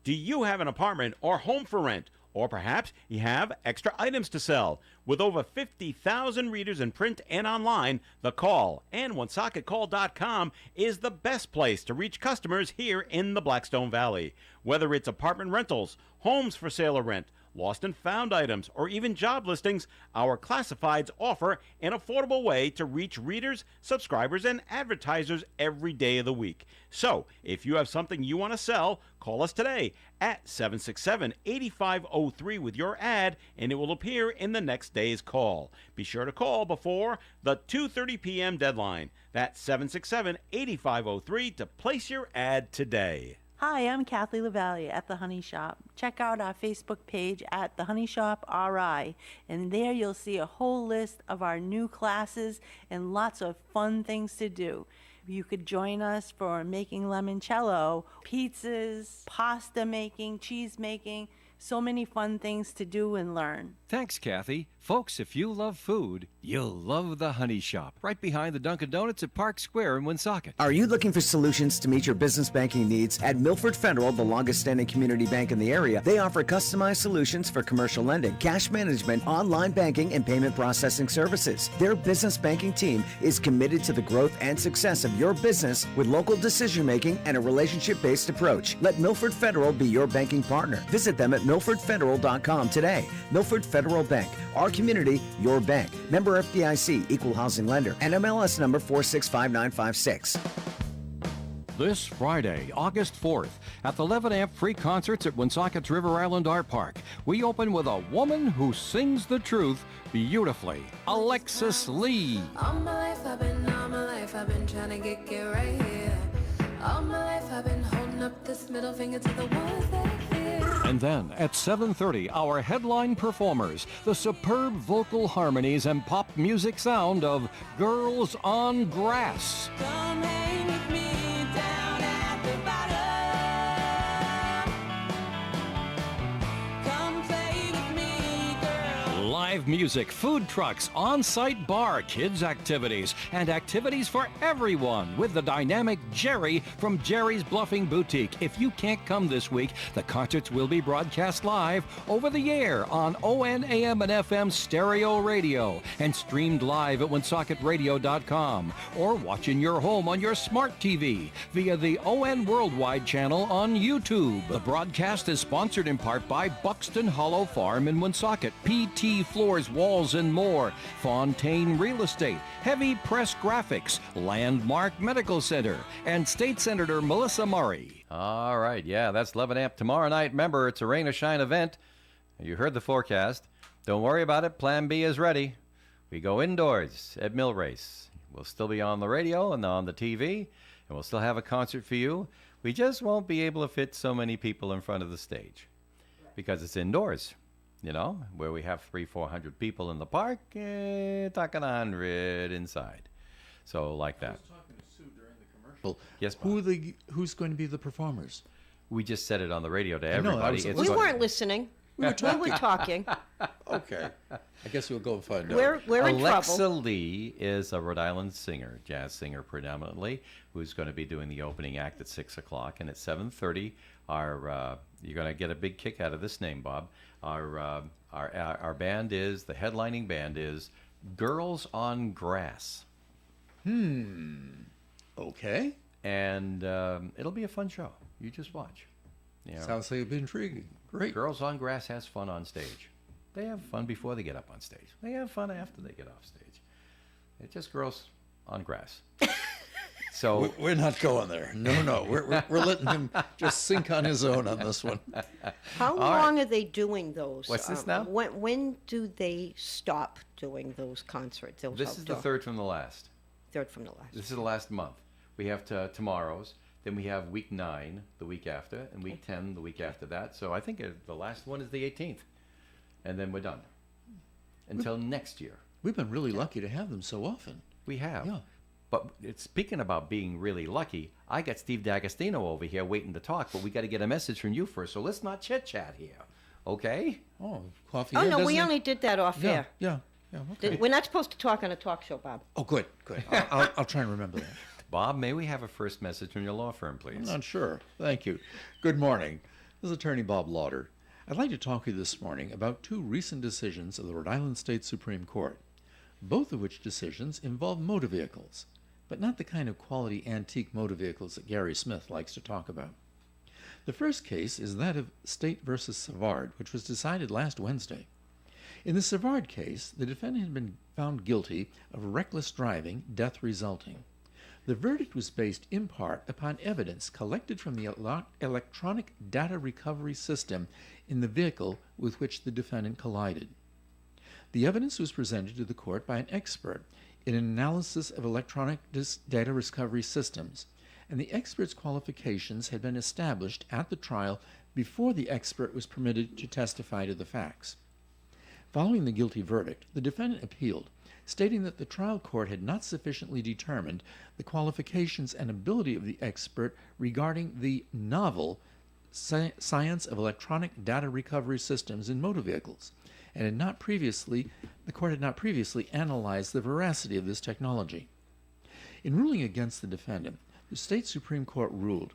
Do you have an apartment or home for rent? Or perhaps you have extra items to sell. With over 50,000 readers in print and online, The Call and OneSocketCall.com is the best place to reach customers here in the Blackstone Valley. Whether it's apartment rentals, homes for sale or rent, lost and found items, or even job listings, our classifieds offer an affordable way to reach readers, subscribers, and advertisers every day of the week. So, if you have something you want to sell, call us today at 767-8503 with your ad, and it will appear in the next day's call. Be sure to call before the 2:30 p.m. deadline. That's 767-8503 to place your ad today. Hi, I'm Kathleen LaValle at The Honey Shop. Check out our Facebook page at The Honey Shop RI, and there you'll see a whole list of our new classes and lots of fun things to do. You could join us for making limoncello, pizzas, pasta making, cheese making, so many fun things to do and learn. Thanks, Kathy. Folks, if you love food, you'll love the Honey Shop, right behind the Dunkin' Donuts at Park Square in Woonsocket. Are you looking for solutions to meet your business banking needs? At Milford Federal, the longest standing community bank in the area, they offer customized solutions for commercial lending, cash management, online banking, and payment processing services. Their business banking team is committed to the growth and success of your business with local decision making and a relationship-based approach. Let Milford Federal be your banking partner. Visit them at milfordfederal.com today. Milford Federal Bank, our community, your bank. Member FDIC, Equal Housing Lender, and MLS number 465956. This Friday, August 4th, at the 11 Amp Free Concerts at Woonsocket's River Island Art Park, we open with a woman who sings the truth beautifully, Alexis Lee. All my life I've been trying to get right here. All my life I've been holding up this middle finger to the ones that fear. And then at 7:30, our headline performers, the superb vocal harmonies and pop music sound of Girls on Grass. Come hang with me down at the bottom. Come play with me, girl. Live music, food trucks, on-site bar, kids activities, and activities for everyone with the dynamic Jerry from Jerry's Bluffing Boutique. If you can't come this week, the concerts will be broadcast live over the air on ON AM and FM stereo radio and streamed live at OneSocketRadio.com or watch in your home on your smart TV via the ON Worldwide channel on YouTube. The broadcast is sponsored in part by Buxton Hollow Farm in Woonsocket, PT Floors, Walls, and More, Fontaine Real Estate, Heavy Press Graphics, Landmark Medical Center, and State Senator Melissa Murray. All right, yeah, that's 11 Amp tomorrow night. Remember, it's a rain or shine event. You heard the forecast. Don't worry about it. Plan B is ready. We go indoors at Mill Race. We'll still be on the radio and on the TV, and we'll still have a concert for you. We just won't be able to fit so many people in front of the stage because it's indoors. You know, where we have 300-400 people in the park, talking 100 inside. So like that. I was talking to Sue during the commercial. Yes, Bob. Who's going to be the performers? We just said it on the radio to I know, everybody. I was- We weren't listening. We were talking. Okay. I guess we'll go and find out. We're in Alexa trouble. Lee is a Rhode Island singer, jazz singer predominantly, who's going to be doing the opening act at 6 o'clock. And at 7:30, you're going to get a big kick out of this name, Bob. Our band is, the headlining band is Girls on Grass. Okay. And it'll be a fun show. You just watch. You know, Sounds like it'd be intriguing. Great. Girls on Grass has fun on stage. They have fun before they get up on stage. They have fun after they get off stage. It's just girls on grass. So We're not going there. No. We're letting him just sink on his own on this one. How long are they doing those? What's this now? When do they stop doing those concerts? Those this is the outdoor- third from the last. third from the last. This is the last month. We have tomorrow's. Then we have week 9 the week after, and week 10 the week after that. So I think the last one is the 18th. And then we're done. Until next year. We've been really lucky to have them so often. We have. Yeah. But speaking about being really lucky, I got Steve D'Agostino over here waiting to talk, but we got to get a message from you first. So let's not chit-chat here, okay? Oh, coffee. Oh, here, no, doesn't we it? only did that off Yeah, air. yeah. Okay. We're not supposed to talk on a talk show, Bob. Oh, good. I'll try and remember that. Bob, may we have a first message from your law firm, please? I'm not sure. Thank you. Good morning. This is Attorney Bob Lauder. I'd like to talk to you this morning about two recent decisions of the Rhode Island State Supreme Court, both of which decisions involve motor vehicles, but not the kind of quality antique motor vehicles that Gary Smith likes to talk about. The first case is that of State v. Savard, which was decided last Wednesday. In the Savard case, the defendant had been found guilty of reckless driving, death resulting. The verdict was based in part upon evidence collected from the electronic data recovery system in the vehicle with which the defendant collided. The evidence was presented to the court by an expert in analysis of electronic data recovery systems, and the expert's qualifications had been established at the trial before the expert was permitted to testify to the facts. Following the guilty verdict, the defendant appealed, stating that the trial court had not sufficiently determined the qualifications and ability of the expert regarding the novel science of electronic data recovery systems in motor vehicles, and the court had not previously analyzed the veracity of this technology. In ruling against the defendant, the state Supreme Court ruled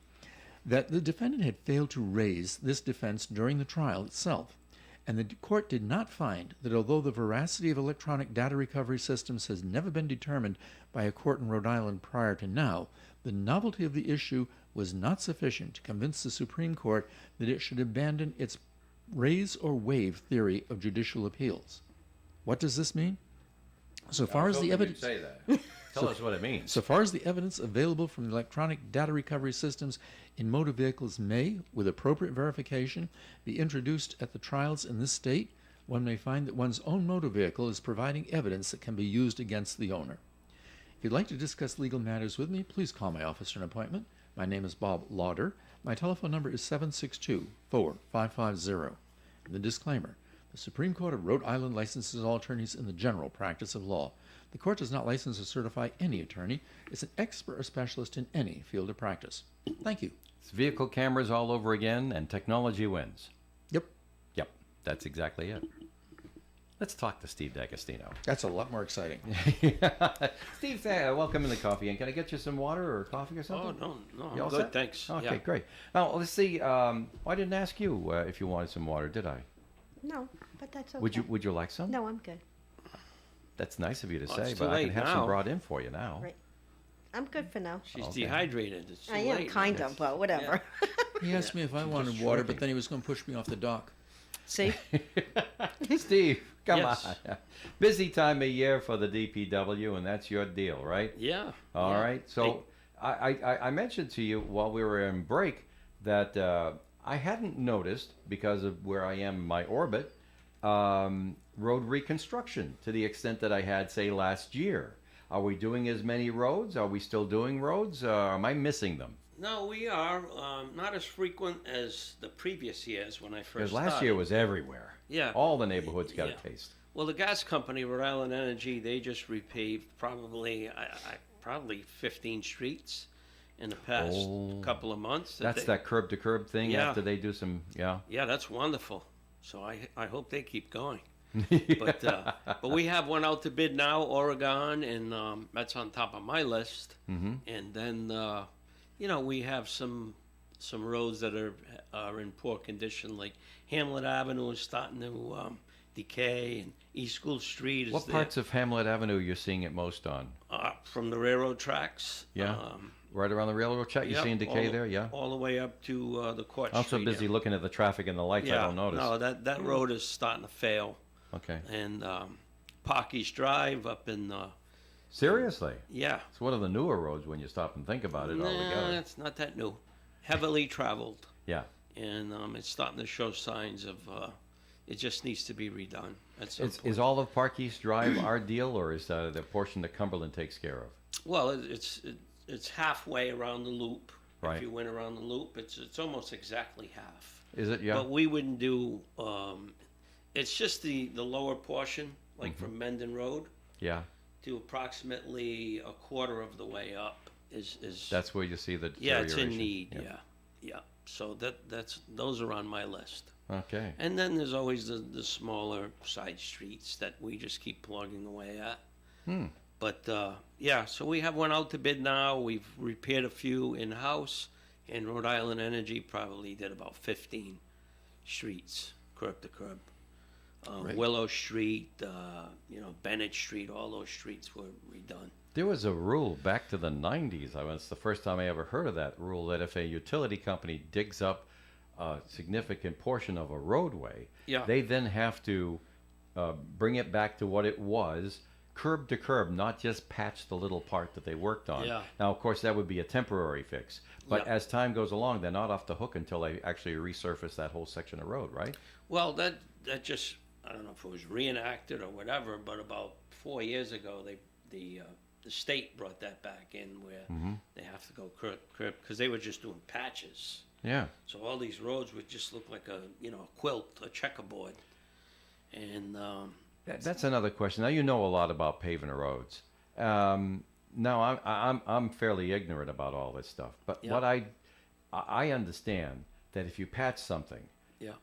that the defendant had failed to raise this defense during the trial itself, and the court did not find that although the veracity of electronic data recovery systems has never been determined by a court in Rhode Island prior to now, the novelty of the issue was not sufficient to convince the Supreme Court that it should abandon its raise or waive theory of judicial appeals. What does this mean? So far as the evidence say that. Tell us what it means. So far as the evidence available from the electronic data recovery systems in motor vehicles may, with appropriate verification, be introduced at the trials in this state, one may find that one's own motor vehicle is providing evidence that can be used against the owner. If you'd like to discuss legal matters with me, please call my office for an appointment. My name is Bob Lauder. My telephone number is 762-4550. And the disclaimer: the Supreme Court of Rhode Island licenses all attorneys in the general practice of law. The court does not license or certify any attorney. It's an expert or specialist in any field of practice. Thank you. It's vehicle cameras all over again, and technology wins. Yep. Yep, that's exactly it. Let's talk to Steve D'Agostino. That's a lot more exciting. Steve, welcome in the coffee. And can I get you some water or coffee or something? Oh, no, You all I'm good, set? thanks. Okay, Yeah. great. Now, let's see. I didn't ask you if you wanted some water, did I? No, but that's okay. Would you like some? No, I'm good. That's nice of you to Well, say, it's but too I can late have now. some brought in for you now. Right. I'm good for now. She's Okay. dehydrated. It's too I am late. kind of, but whatever. He asked me if I wanted water, but then he was going to push me off the dock. See? Steve, come Yes. on. Busy time of year for the DPW, and that's your deal, right? Yeah. All yeah. right. So I mentioned to you while we were in break that I hadn't noticed, because of where I am in my orbit, road reconstruction to the extent that I had, say, last year. Are we doing as many roads? Are we still doing roads? Am I missing them? No, we are not as frequent as the previous years when I first Because started. last year was everywhere. Yeah. All the neighborhoods got Yeah. a taste. Well, the gas company, Rhode Island Energy, they just repaved probably 15 streets in the past couple of months. That's that curb to curb thing Yeah. after they do some, yeah. Yeah, that's wonderful. So I hope they keep going. But we have one out to bid now, Oregon, and that's on top of my list. Mm-hmm. And then, we have some roads that are in poor condition, like Hamlet Avenue is starting to decay, and East School Street is What there. parts of Hamlet Avenue you're seeing it most on? From the railroad tracks. Yeah. Right around the railroad track? You're Yep, seeing decay all- there? Yeah. All the way up to the Court I'm so Street busy area. looking at the traffic and the lights, I don't notice. No, that road is starting to fail. Okay. And Parky's Drive up in Seriously? yeah. It's one of the newer roads when you stop and think about it Nah, altogether. it's not that new. Heavily traveled, Yeah. and it's starting to show signs of it just needs to be redone. At some Is point. all of Park East Drive our deal, or is the portion that Cumberland takes care of? Well, it's halfway around the loop. Right. If you went around the loop, it's almost exactly half. Is it? Yeah. But we wouldn't do. It's just the lower portion, like Mm-hmm. from Mendon Road Yeah. to approximately a quarter of the way up is. That's where you see the yeah, deterioration. it's in need. Yeah. So those are on my list. Okay. And then there's always the smaller side streets that we just keep plugging away at. But so we have one out to bid now. We've repaired a few in-house, And Rhode Island Energy probably did about 15 streets, curb to curb. Right. Willow Street, Bennett Street, all those streets were redone. There was a rule back to the 90s. It's the first time I ever heard of that rule, that if a utility company digs up a significant portion of a roadway, Yeah. they then have to bring it back to what it was, curb to curb, not just patch the little part that they worked on. Yeah. Now, of course, that would be a temporary fix. But Yeah. as time goes along, they're not off the hook until they actually resurface that whole section of road, right? Well, that just, I don't know if it was reenacted or whatever, but about 4 years ago, the state brought that back in where they have to go curb because they were just doing patches. Yeah. So all these roads would just look like a quilt, a checkerboard, and That's another question. Now, you know a lot about paving the roads. Now, I'm fairly ignorant about all this stuff, but Yeah. what I understand that if you patch something, yeah,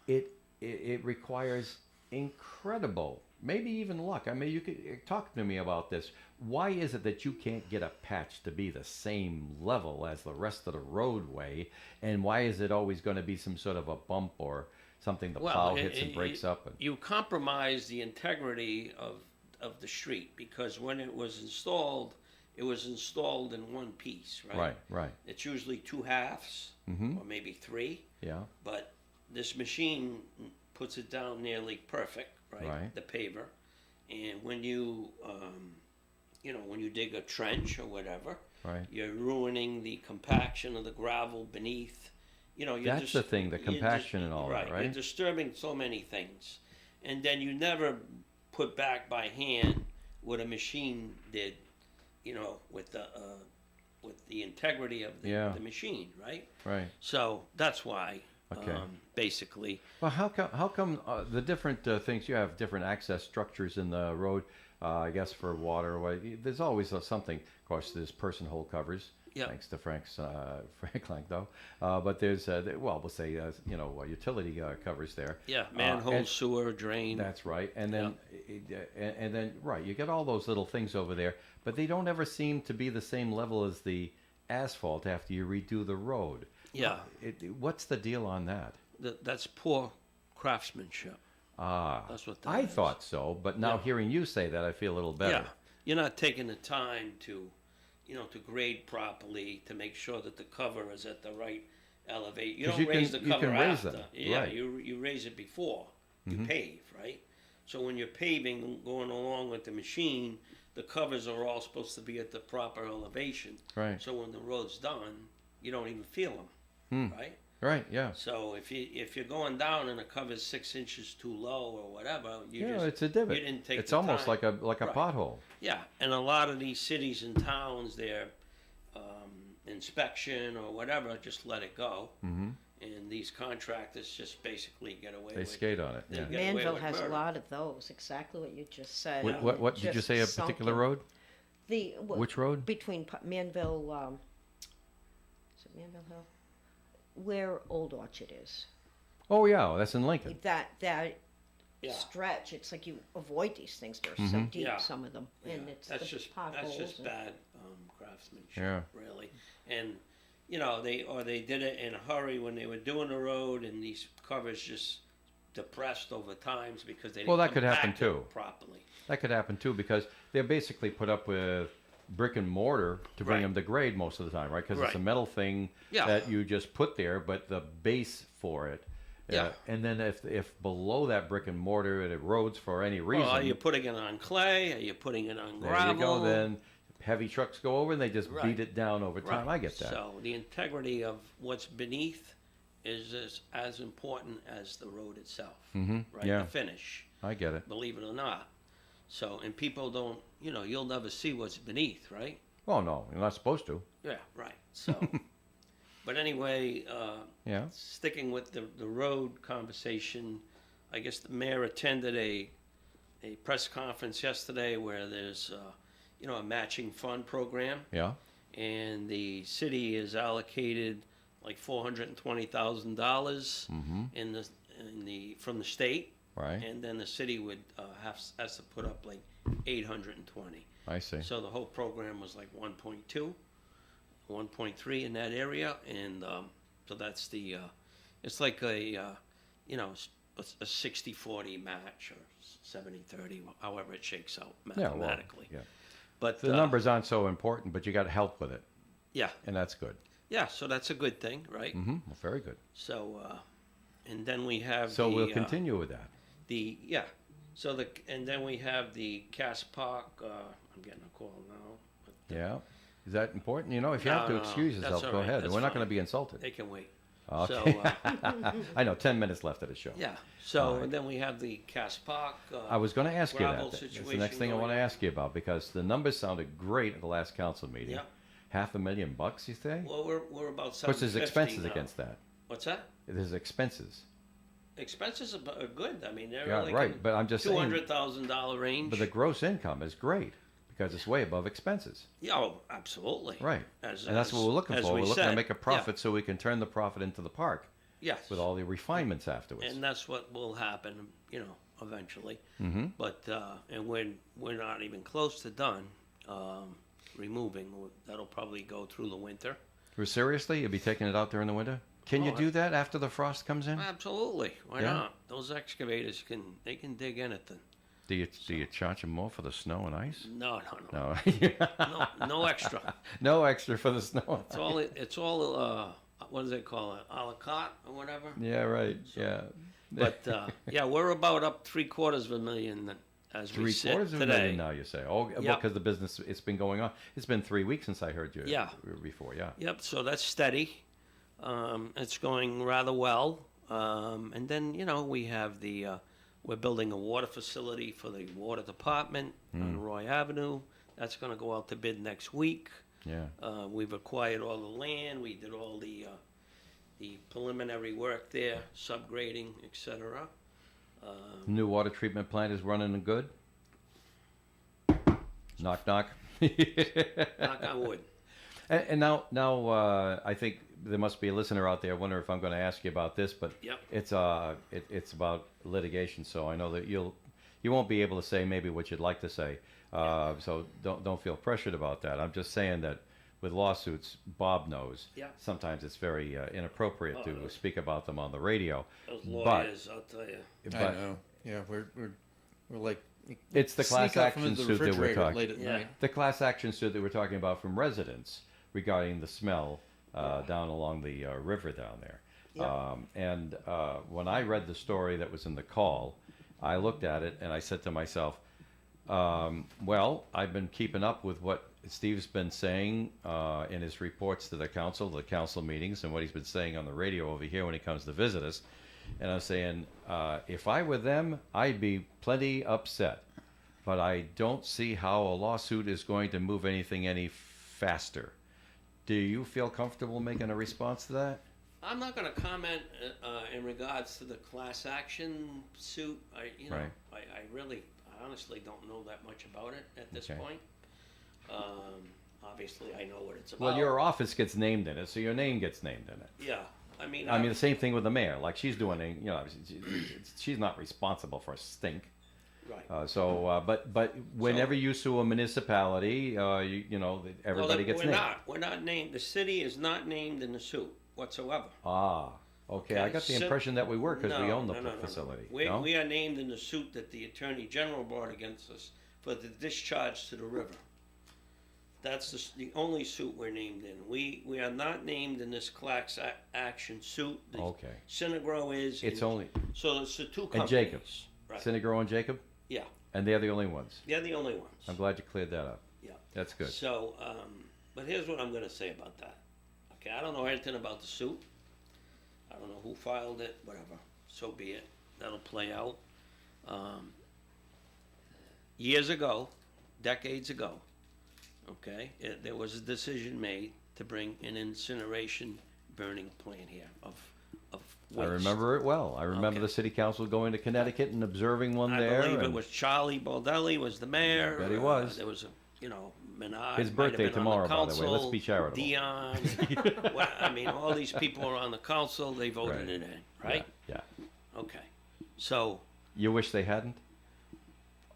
it requires incredible, maybe even luck. I mean, you could talk to me about this. Why is it that you can't get a patch to be the same level as the rest of the roadway, and why is it always going to be some sort of a bump or something the plow hits and breaks up? And you compromise the integrity of the street because when it was installed in one piece, right? Right. It's usually two halves or maybe three, Yeah. but this machine puts it down nearly perfect, right? Right. The paver, and when you when you dig a trench or whatever, Right. you're ruining the compaction of the gravel beneath. You're That's the thing, the you're compaction and all that, right? You're disturbing so many things, and then you never put back by hand what a machine did, with the integrity of the machine, right? Right. So that's why, Okay. basically, Well, how come the different things, you have different access structures in the road, I guess for water, there's always something. Of course, there's person hole covers, Yeah. thanks to Frank Langdo. But there's, we'll say, utility covers there. yeah, manhole, and- sewer, drain. That's right. And then, and then, right, you get all those little things over there, but they don't ever seem to be the same level as the asphalt after you redo the road. Yeah. What's the deal on that? That's poor craftsmanship. Ah, That's what that I is. thought so, but now Yeah. hearing you say that, I feel a little better. Yeah, you're not taking the time to, to grade properly to make sure that the cover is at the right elevate. You 'Cause don't you raise can- the you cover can raise after. them, Yeah, right. you raise it before you pave, right? So when you're paving, going along with the machine, the covers are all supposed to be at the proper elevation. Right. So when the road's done, you don't even feel them, right? Right, yeah. So if you're going down and the cover's 6 inches too low or whatever, It's a divot. You didn't take It's the almost time. like a Right. pothole. Yeah, and a lot of these cities and towns, their inspection or whatever, just let it go. Mm-hmm. And these contractors just basically get away They with skate on it. they Yeah. get away Manville with has a murder. lot of those, exactly what you just said. What did you Just say? A particular sunken. road? Which road? Between Manville, is it Manville Hill? Where Old Orchard is. Oh yeah, that's in Lincoln. That Yeah. stretch, it's like you avoid these things. They're so deep, Yeah. some of them. And Yeah, it's that's the just potholes and- bad craftsmanship, Yeah. really. And they did it in a hurry when they were doing the road, and these covers just depressed over times because they didn't Well, that could happen compact it too. properly. That could happen too because they're basically put up with brick and mortar to bring Right. them to grade most of the time, right? Because it's a Right. metal thing Yeah. that you just put there, but the base for it. Yeah. And then if below that brick and mortar it erodes for any reason, Well, are you putting it on clay? Are you putting it on there gravel? you go. Then heavy trucks go over and they just Right. beat it down over time. Right. I get that. So the integrity of what's beneath is as important as the road itself, right? yeah. The finish, I get it. believe it or not. So, and people don't, you'll never see what's beneath, right? Oh no, you're not supposed to. Yeah, right. So, but anyway, Yeah. sticking with the road conversation, I guess the mayor attended a press conference yesterday where there's, a matching fund program. Yeah. And the city is allocated like $420,000 from the state, Right. and then the city would has to put up like 820. I see. So the whole program was like 1.2. 1.3 in that area, and so that's the. It's like a you know, a 60-40 match or 70-30, however it shakes out Yeah, well, mathematically. yeah. But The numbers aren't so important, but you got help with it, Yeah, and that's good. yeah. So that's a good thing, right? Mm-hmm. Well, very good. So, and then we have So the, we'll continue with that. So and then we have the Cass Park. I'm getting a call now. But Yeah. Is that important? You know, if you No, have to no, excuse that's yourself, all go right. ahead. That's We're not going to fine. be insulted. they can wait. Okay. So, I know, 10 minutes left of the show. yeah. So All right. and then we have the Cass Park. I was going to ask you gravel that. It's the situation next thing I want to going on. ask you about because the numbers sounded great at the last council meeting. Yeah. $500,000, you say? Well, we're about Of course, there's 750 expenses now. against that. What's that? There's expenses. Expenses are good. I mean, they're Yeah, like right, but I'm just saying- $200,000 range. But the gross income is great because it's way above expenses. Yeah, oh, absolutely. Right. As- and that's what as- we're looking as for. we We're looking to said. make a profit so we can turn the profit into the park Yes. with all the refinements afterwards. And that's what will happen, you know, eventually. Mm-hmm. But and we're not even close to done removing. That'll probably go through the winter. Seriously? You'll be taking it out during the winter? Can you Oh, do that after the frost comes in? Absolutely. Why Yeah? not? Those excavators can dig in it. Do you charge them more for the snow and ice? No. No. No extra. No extra for the snow. It's all what does it call it? A la carte or whatever. Yeah, right. Yeah. But yeah, we're about up $750,000 as we sit $750,000 today. now, you say? Oh, Yeah. because the business, it's been going on. It's been 3 weeks since I heard you Yeah. before, yeah. Yep. So that's steady. It's going rather well. And then we have we're building a water facility for the water department on Roy Avenue. That's going to go out to bid next week. Yeah. We've acquired all the land. We did all the preliminary work there, subgrading, etc. New water treatment plant is running and good? Knock, knock. Knock on wood. And now, I think there must be a listener out there. I wonder if I'm going to ask you about this, but Yep. it's about litigation. So I know that you won't be able to say maybe what you'd like to say. So don't feel pressured about that. I'm just saying that with lawsuits, Bob knows. Yeah. Sometimes it's very inappropriate Oh, to no. speak about them on the radio. Those lawyers, I'll tell you. But, I know. Yeah, we're like It's the class sneak out from action under the suit that we're refrigerator talking. late at Yeah. night. The class action suit that we're talking about from residents regarding the smell down along the river down there. And when I read the story that was in the call, I looked at it and I said to myself, well, I've been keeping up with what Steve's been saying in his reports to the council meetings, and what he's been saying on the radio over here when he comes to visit us. And I'm saying, if I were them, I'd be plenty upset. But I don't see how a lawsuit is going to move anything any faster. Do you feel comfortable making a response to that? I'm not going to comment in regards to the class action suit. Right. I honestly don't know that much about it at this Okay. point. Obviously, I know what it's about. Well, your office gets named in it, so your name gets named in it. Yeah, I mean, I mean, the same thing with the mayor. Like she's doing, she's not responsible for a stink. right. But whenever you sue a municipality, everybody gets we're named. We're not named. The city is not named in the suit whatsoever. Ah, okay. I got the impression that we were because we own the facility. No. We are named in the suit that the Attorney General brought against us for the discharge to the river. That's the only suit we're named in. We are not named in this class action suit. The Okay. Synagro is. It's and- only So it's the two and companies. Jacob, Right. Synagro and Jacob, Yeah, and they're the only ones. they're the only ones. I'm glad you cleared that up. Yeah. That's good. So, but here's what I'm going to say about that. Okay, I don't know anything about the suit. I don't know who filed it, whatever. So be it. That'll play out. Years ago, decades ago, okay, there was a decision made to bring an incineration burning plant here of waste. I remember it well. I remember Okay. the city council going to Connecticut and observing one I there. believe it and was Charlie Baldelli was the mayor. Bet he was. There was a, Menard. His might have birthday been on tomorrow, the by the way. Let's council, be charitable. Dion. Well, I mean, all these people are on the council. They voted Right. it in, right? Yeah. Okay. So You wish they hadn't?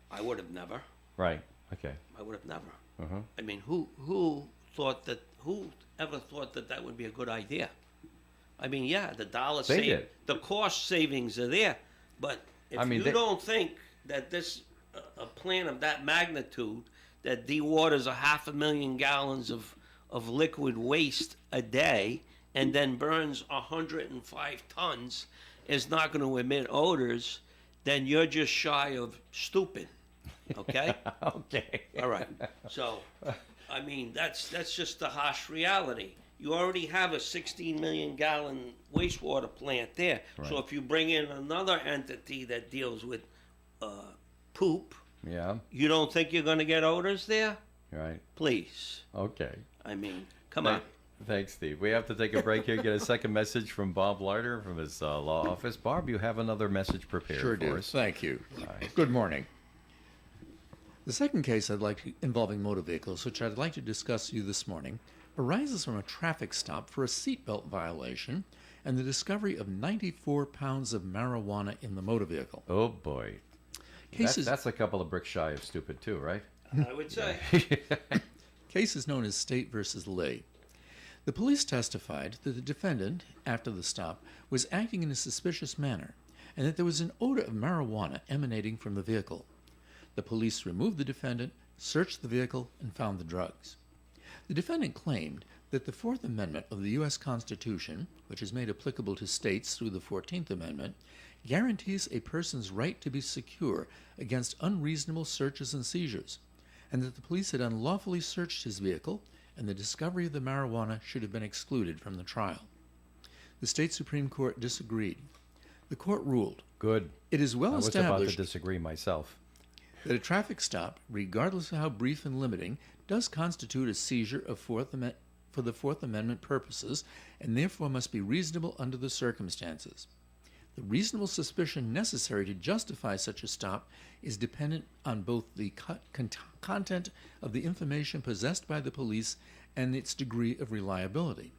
I would have never. Right. Okay. I would have never. Uh-huh. I mean, who thought that who ever thought that that would be a good idea? I mean, yeah, the dollar They did. the cost savings are there, but if I mean, you they- don't think that this a plan of that magnitude that dewaters 500,000 gallons of liquid waste a day and then burns 105 tons is not going to emit odors, then you're just shy of stupid. Okay? Okay. All right. So, I mean, that's just the harsh reality. You already have a 16 million gallon wastewater plant there. So Right. if you bring in another entity that deals with poop, Yeah. you don't think you're going to get odors there? Right. Please. Okay. I mean, come on. Thanks, Steve. We have to take a break here. Get a second message from Bob Larder from his law office. Barb, you have another message prepared Sure for do. us. Thank you. right. Good morning. The second case involving motor vehicles, which I'd like to discuss with you this morning, arises from a traffic stop for a seatbelt violation and the discovery of 94 pounds of marijuana in the motor vehicle. Oh boy. That's a couple of bricks shy of stupid too, right? I would say. Case is known as State versus Lee. The police testified that the defendant, after the stop, was acting in a suspicious manner and that there was an odor of marijuana emanating from the vehicle. The police removed the defendant, searched the vehicle, and found the drugs. The defendant claimed that the Fourth Amendment of the U.S. Constitution, which is made applicable to states through the 14th Amendment, guarantees a person's right to be secure against unreasonable searches and seizures, and that the police had unlawfully searched his vehicle, and the discovery of the marijuana should have been excluded from the trial. The state Supreme Court disagreed. The court ruled, Good. it is well I was about to established disagree myself. that a traffic stop, regardless of how brief and limiting, does constitute a seizure of for the Fourth Amendment purposes, and therefore must be reasonable under the circumstances. The reasonable suspicion necessary to justify such a stop is dependent on both the content of the information possessed by the police and its degree of reliability.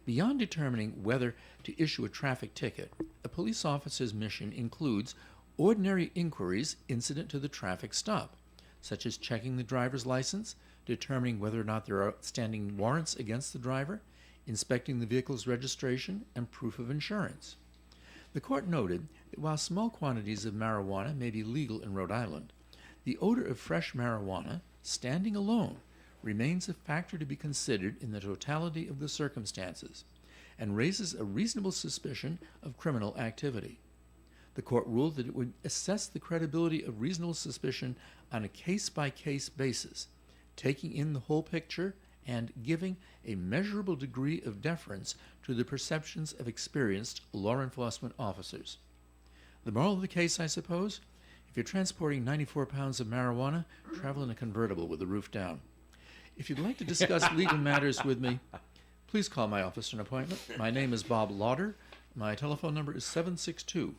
Beyond determining whether to issue a traffic ticket, a police officer's mission includes ordinary inquiries incident to the traffic stop, such as checking the driver's license, determining whether or not there are outstanding warrants against the driver, inspecting the vehicle's registration, and proof of insurance. The court noted that while small quantities of marijuana may be legal in Rhode Island, the odor of fresh marijuana, standing alone, remains a factor to be considered in the totality of the circumstances and raises a reasonable suspicion of criminal activity. The court ruled that it would assess the credibility of reasonable suspicion on a case-by-case basis, taking in the whole picture and giving a measurable degree of deference to the perceptions of experienced law enforcement officers. The moral of the case, I suppose? If you're transporting 94 pounds of marijuana, travel in a convertible with the roof down. If you'd like to discuss legal matters with me, please call my office for an appointment. My name is Bob Lauder. My telephone number is 762-4550.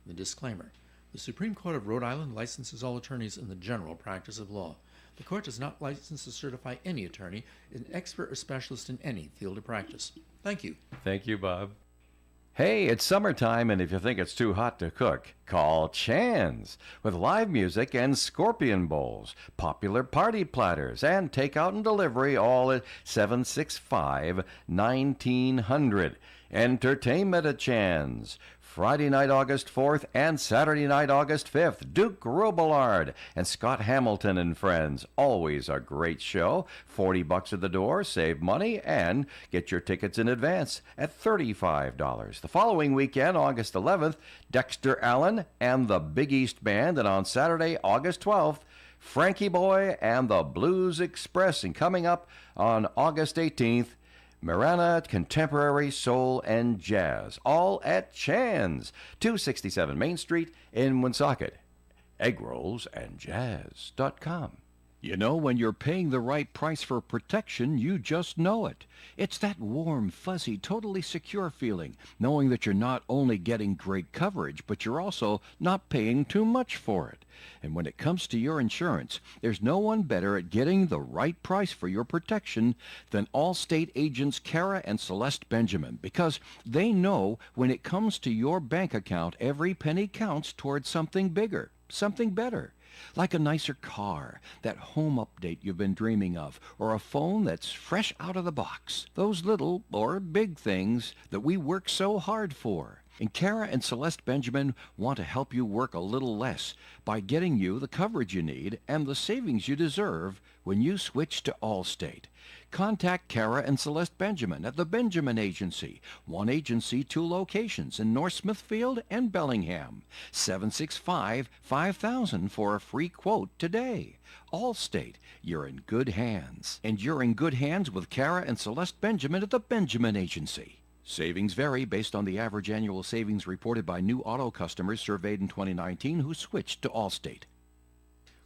The disclaimer. The Supreme Court of Rhode Island licenses all attorneys in the general practice of law. The court does not license or certify any attorney as an expert or specialist in any field of practice. Thank you. Thank you, Bob. Hey, it's summertime, and if you think it's too hot to cook, call Chan's. With live music and scorpion bowls, popular party platters, and takeout and delivery, all at 765-1900. Entertainment at Chan's. Friday night, August 4th, and Saturday night, August 5th. Duke Robillard and Scott Hamilton and Friends. Always a great show. $40 at the door. Save money and get your tickets in advance at $35. The following weekend, August 11th, Dexter Allen and the Big East Band. And on Saturday, August 12th, Frankie Boy and the Blues Express. And coming up on August 18th, Marana Contemporary Soul and Jazz, all at Chan's, 267 Main Street in Woonsocket. EggrollsandJazz.com. You know, when you're paying the right price for protection, you just know it. It's that warm, fuzzy, totally secure feeling, knowing that you're not only getting great coverage, but you're also not paying too much for it. And when it comes to your insurance, there's no one better at getting the right price for your protection than Allstate agents Kara and Celeste Benjamin, because they know when it comes to your bank account, every penny counts towards something bigger, something better. Like a nicer car, that home update you've been dreaming of, or a phone that's fresh out of the box. Those little or big things that we work so hard for. And Kara and Celeste Benjamin want to help you work a little less by getting you the coverage you need and the savings you deserve when you switch to Allstate. Contact Kara and Celeste Benjamin at the Benjamin Agency. One agency, 2 locations in North Smithfield and Bellingham. 765-5000 for a free quote today. Allstate, you're in good hands. And you're in good hands with Kara and Celeste Benjamin at the Benjamin Agency. Savings vary based on the average annual savings reported by new auto customers surveyed in 2019 who switched to Allstate.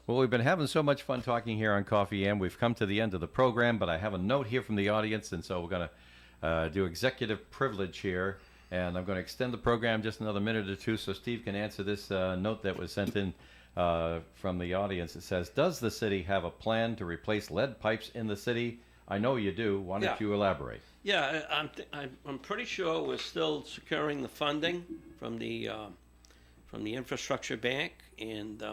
Well, we've been having so much fun talking here on Coffee and we've come to the end of the program, but I have a note here from the audience, and so we're going to do executive privilege here, and I'm going to extend the program just another minute or two so Steve can answer this note that was sent in from the audience. It says, does the city have a plan to replace lead pipes in the city? I know you do. Why don't you elaborate? Yeah, I'm pretty sure we're still securing the funding from the infrastructure bank, and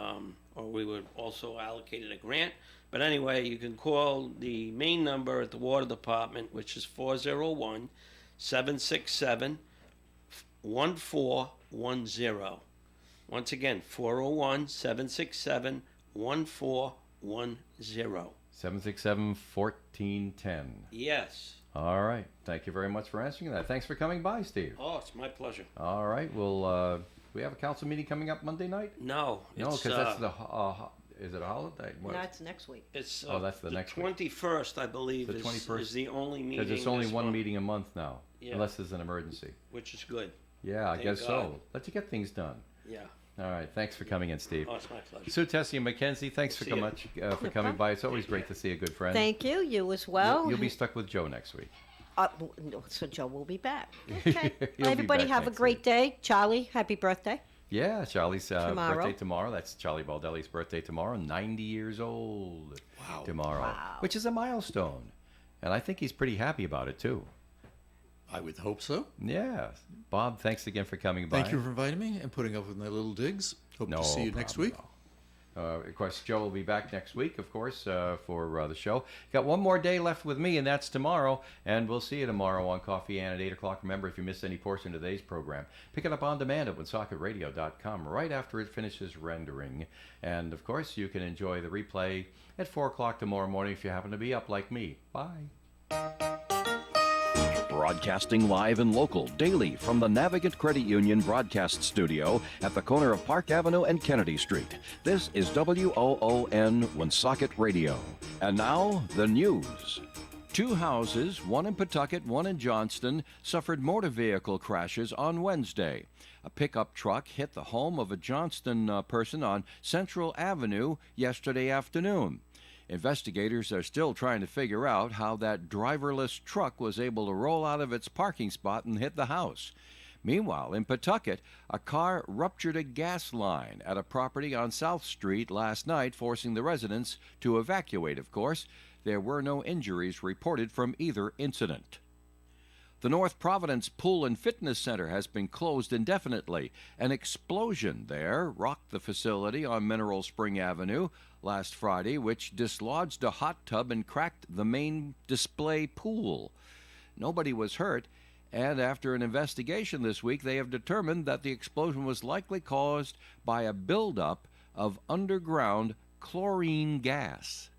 or we would also allocated a grant. But anyway, you can call the main number at the water department, which is 401-767-1410. Once again, 401-767-1410. 767-1410. Yes. All right. Thank you very much for answering that. Thanks for coming by, Steve. Oh, it's my pleasure. All right. Well, we have a council meeting coming up Monday night? No. No, because that's the... is it a holiday? What? No, it's next week. It's that's the next week. 21st, I believe, The 21st. is the only meeting. Because it's only this one month, meeting a month now, Yeah. unless there's an emergency. which is good. Yeah, I Thank guess God. so. Let you get things done. Yeah. All right. Thanks for coming in, Steve. Oh, it's my pleasure. Sue Tessie and Mackenzie, thanks See for ya. for coming by. It's always great to see a good friend. Thank you. You as well. You'll be stuck with Joe next week. No, so Joe will be back. Okay. He'll be Everybody back have a next great week. day. Charlie, happy birthday. Yeah, Charlie's Tomorrow. birthday tomorrow. That's Charlie Baldelli's birthday tomorrow. 90 years old tomorrow, Wow. which is a milestone. And I think he's pretty happy about it, too. I would hope so. Yeah. Bob, thanks again for coming by. Thank you for inviting me and putting up with my little digs. Hope No to see you next problem week. at all. Of course, Joe will be back next week, of course, for the show. Got one more day left with me, and that's tomorrow. And we'll see you tomorrow on Coffee and at 8 o'clock. Remember, if you missed any portion of today's program, pick it up on demand at WoonsocketRadio.com right after it finishes rendering. And, of course, you can enjoy the replay at 4 o'clock tomorrow morning if you happen to be up like me. Bye. Broadcasting live and local daily from the Navigant Credit Union broadcast studio at the corner of Park Avenue and Kennedy Street. This is WOON Woonsocket Radio. And now, the news. 2 houses, one in Pawtucket, one in Johnston, suffered motor vehicle crashes on Wednesday. A pickup truck hit the home of a Johnston person on Central Avenue yesterday afternoon. Investigators are still trying to figure out how that driverless truck was able to roll out of its parking spot and hit the house. Meanwhile, in Pawtucket, a car ruptured a gas line at a property on South Street last night, forcing the residents to evacuate, of course. There were no injuries reported from either incident. The North Providence Pool and Fitness Center has been closed indefinitely. An explosion there rocked the facility on Mineral Spring Avenue last Friday, which dislodged a hot tub and cracked the main display pool. Nobody was hurt, and after an investigation this week, they have determined that the explosion was likely caused by a buildup of underground chlorine gas.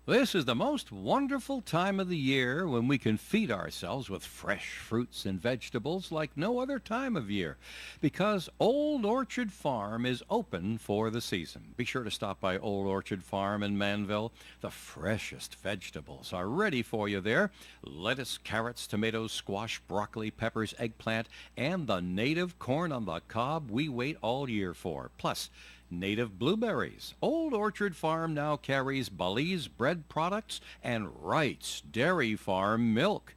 This is the most wonderful time of the year when we can feed ourselves with fresh fruits and vegetables like no other time of year, because Old Orchard Farm is open for the season. Be sure to stop by Old Orchard Farm in Manville. The freshest vegetables are ready for you there. Lettuce, carrots, tomatoes, squash, broccoli, peppers, eggplant, and the native corn on the cob we wait all year for. Plus, native blueberries. Old Orchard Farm now carries Belize bread products and Wright's Dairy Farm milk.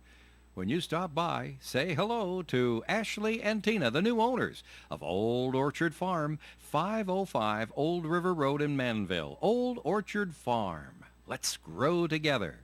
When you stop by, say hello to Ashley and Tina, the new owners of Old Orchard Farm, 505 Old River Road in Manville. Old Orchard Farm. Let's grow together.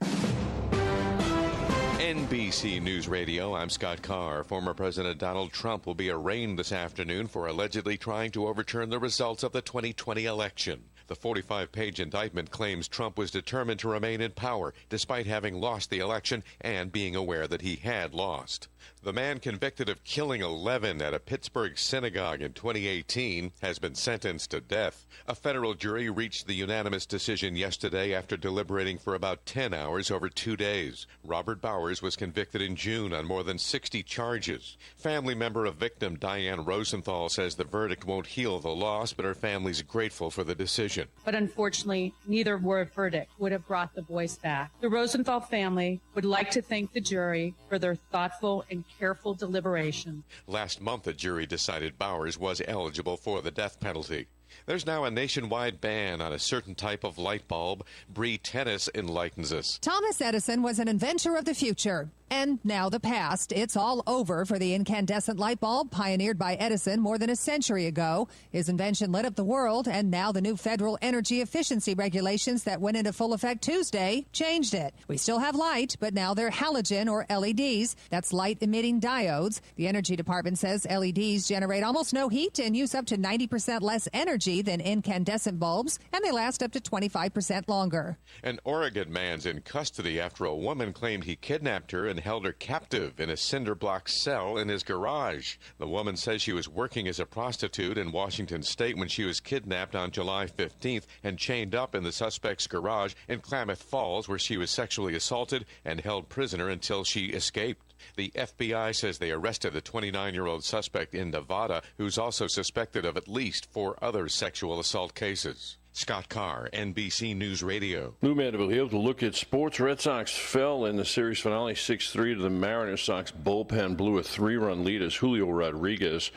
NBC News Radio, I'm Scott Carr. Former President Donald Trump will be arraigned this afternoon for allegedly trying to overturn the results of the 2020 election. The 45-page indictment claims Trump was determined to remain in power despite having lost the election and being aware that he had lost. The man convicted of killing 11 at a Pittsburgh synagogue in 2018 has been sentenced to death. A federal jury reached the unanimous decision yesterday after deliberating for about 10 hours over 2 days. Robert Bowers was convicted in June on more than 60 charges. Family member of victim Diane Rosenthal says the verdict won't heal the loss, but her family's grateful for the decision. But unfortunately, neither verdict would have brought the boys back. The Rosenthal family would like to thank the jury for their thoughtful and careful deliberation. Last month, a jury decided Bowers was eligible for the death penalty. There's now a nationwide ban on a certain type of light bulb. Bree Tennis enlightens us. Thomas Edison was an inventor of the future. And now the past. It's all over for the incandescent light bulb pioneered by Edison more than a century ago. His invention lit up the world, and now the new federal energy efficiency regulations that went into full effect Tuesday changed it. We still have light, but now they're halogen or LEDs. That's light-emitting diodes. The Energy Department says LEDs generate almost no heat and use up to 90% less energy than incandescent bulbs, and they last up to 25% longer. An Oregon man's in custody after a woman claimed he kidnapped her and held her captive in a cinder block cell in his garage. The woman says she was working as a prostitute in Washington State when she was kidnapped on July 15th and chained up in the suspect's garage in Klamath Falls, where she was sexually assaulted and held prisoner until she escaped. The FBI says they arrested the 29-year-old suspect in Nevada, who's also suspected of at least 4 other sexual assault cases. Scott Carr, NBC News Radio. Lou Mandeville here to look at sports. Red Sox fell in the series finale 6-3 to the Mariners. Sox bullpen blew a 3-run lead as Julio Rodriguez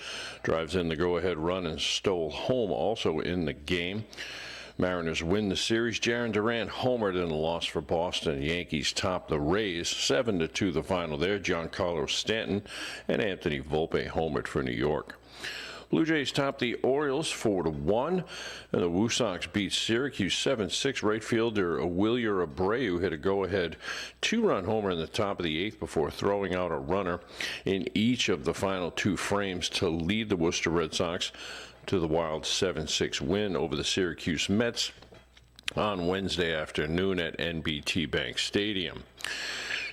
drives in the go-ahead run and stole home also in the game. Mariners win the series. Jarren Duran homered in a loss for Boston. Yankees top the Rays 7-2 the final there. Giancarlo Stanton and Anthony Volpe homered for New York. Blue Jays top the Orioles 4-1, and the Woo Sox beat Syracuse 7-6. Right fielder Wilyer Abreu hit a go-ahead 2-run homer in the top of the 8th before throwing out a runner in each of the final 2 frames to lead the Worcester Red Sox to the Wild 7-6 win over the Syracuse Mets on Wednesday afternoon at NBT Bank Stadium.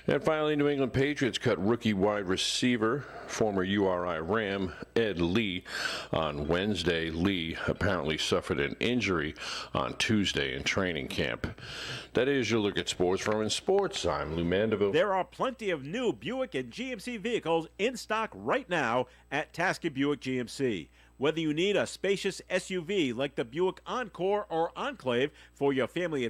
And finally, New England Patriots cut rookie wide receiver, former URI Ram, Ed Lee, on Wednesday. Lee apparently suffered an injury on Tuesday in training camp. That is your look at sports from In Sports. I'm Lou Mandeville. There are plenty of new Buick and GMC vehicles in stock right now at Tasket Buick GMC. Whether you need a spacious SUV like the Buick Encore or Enclave for your family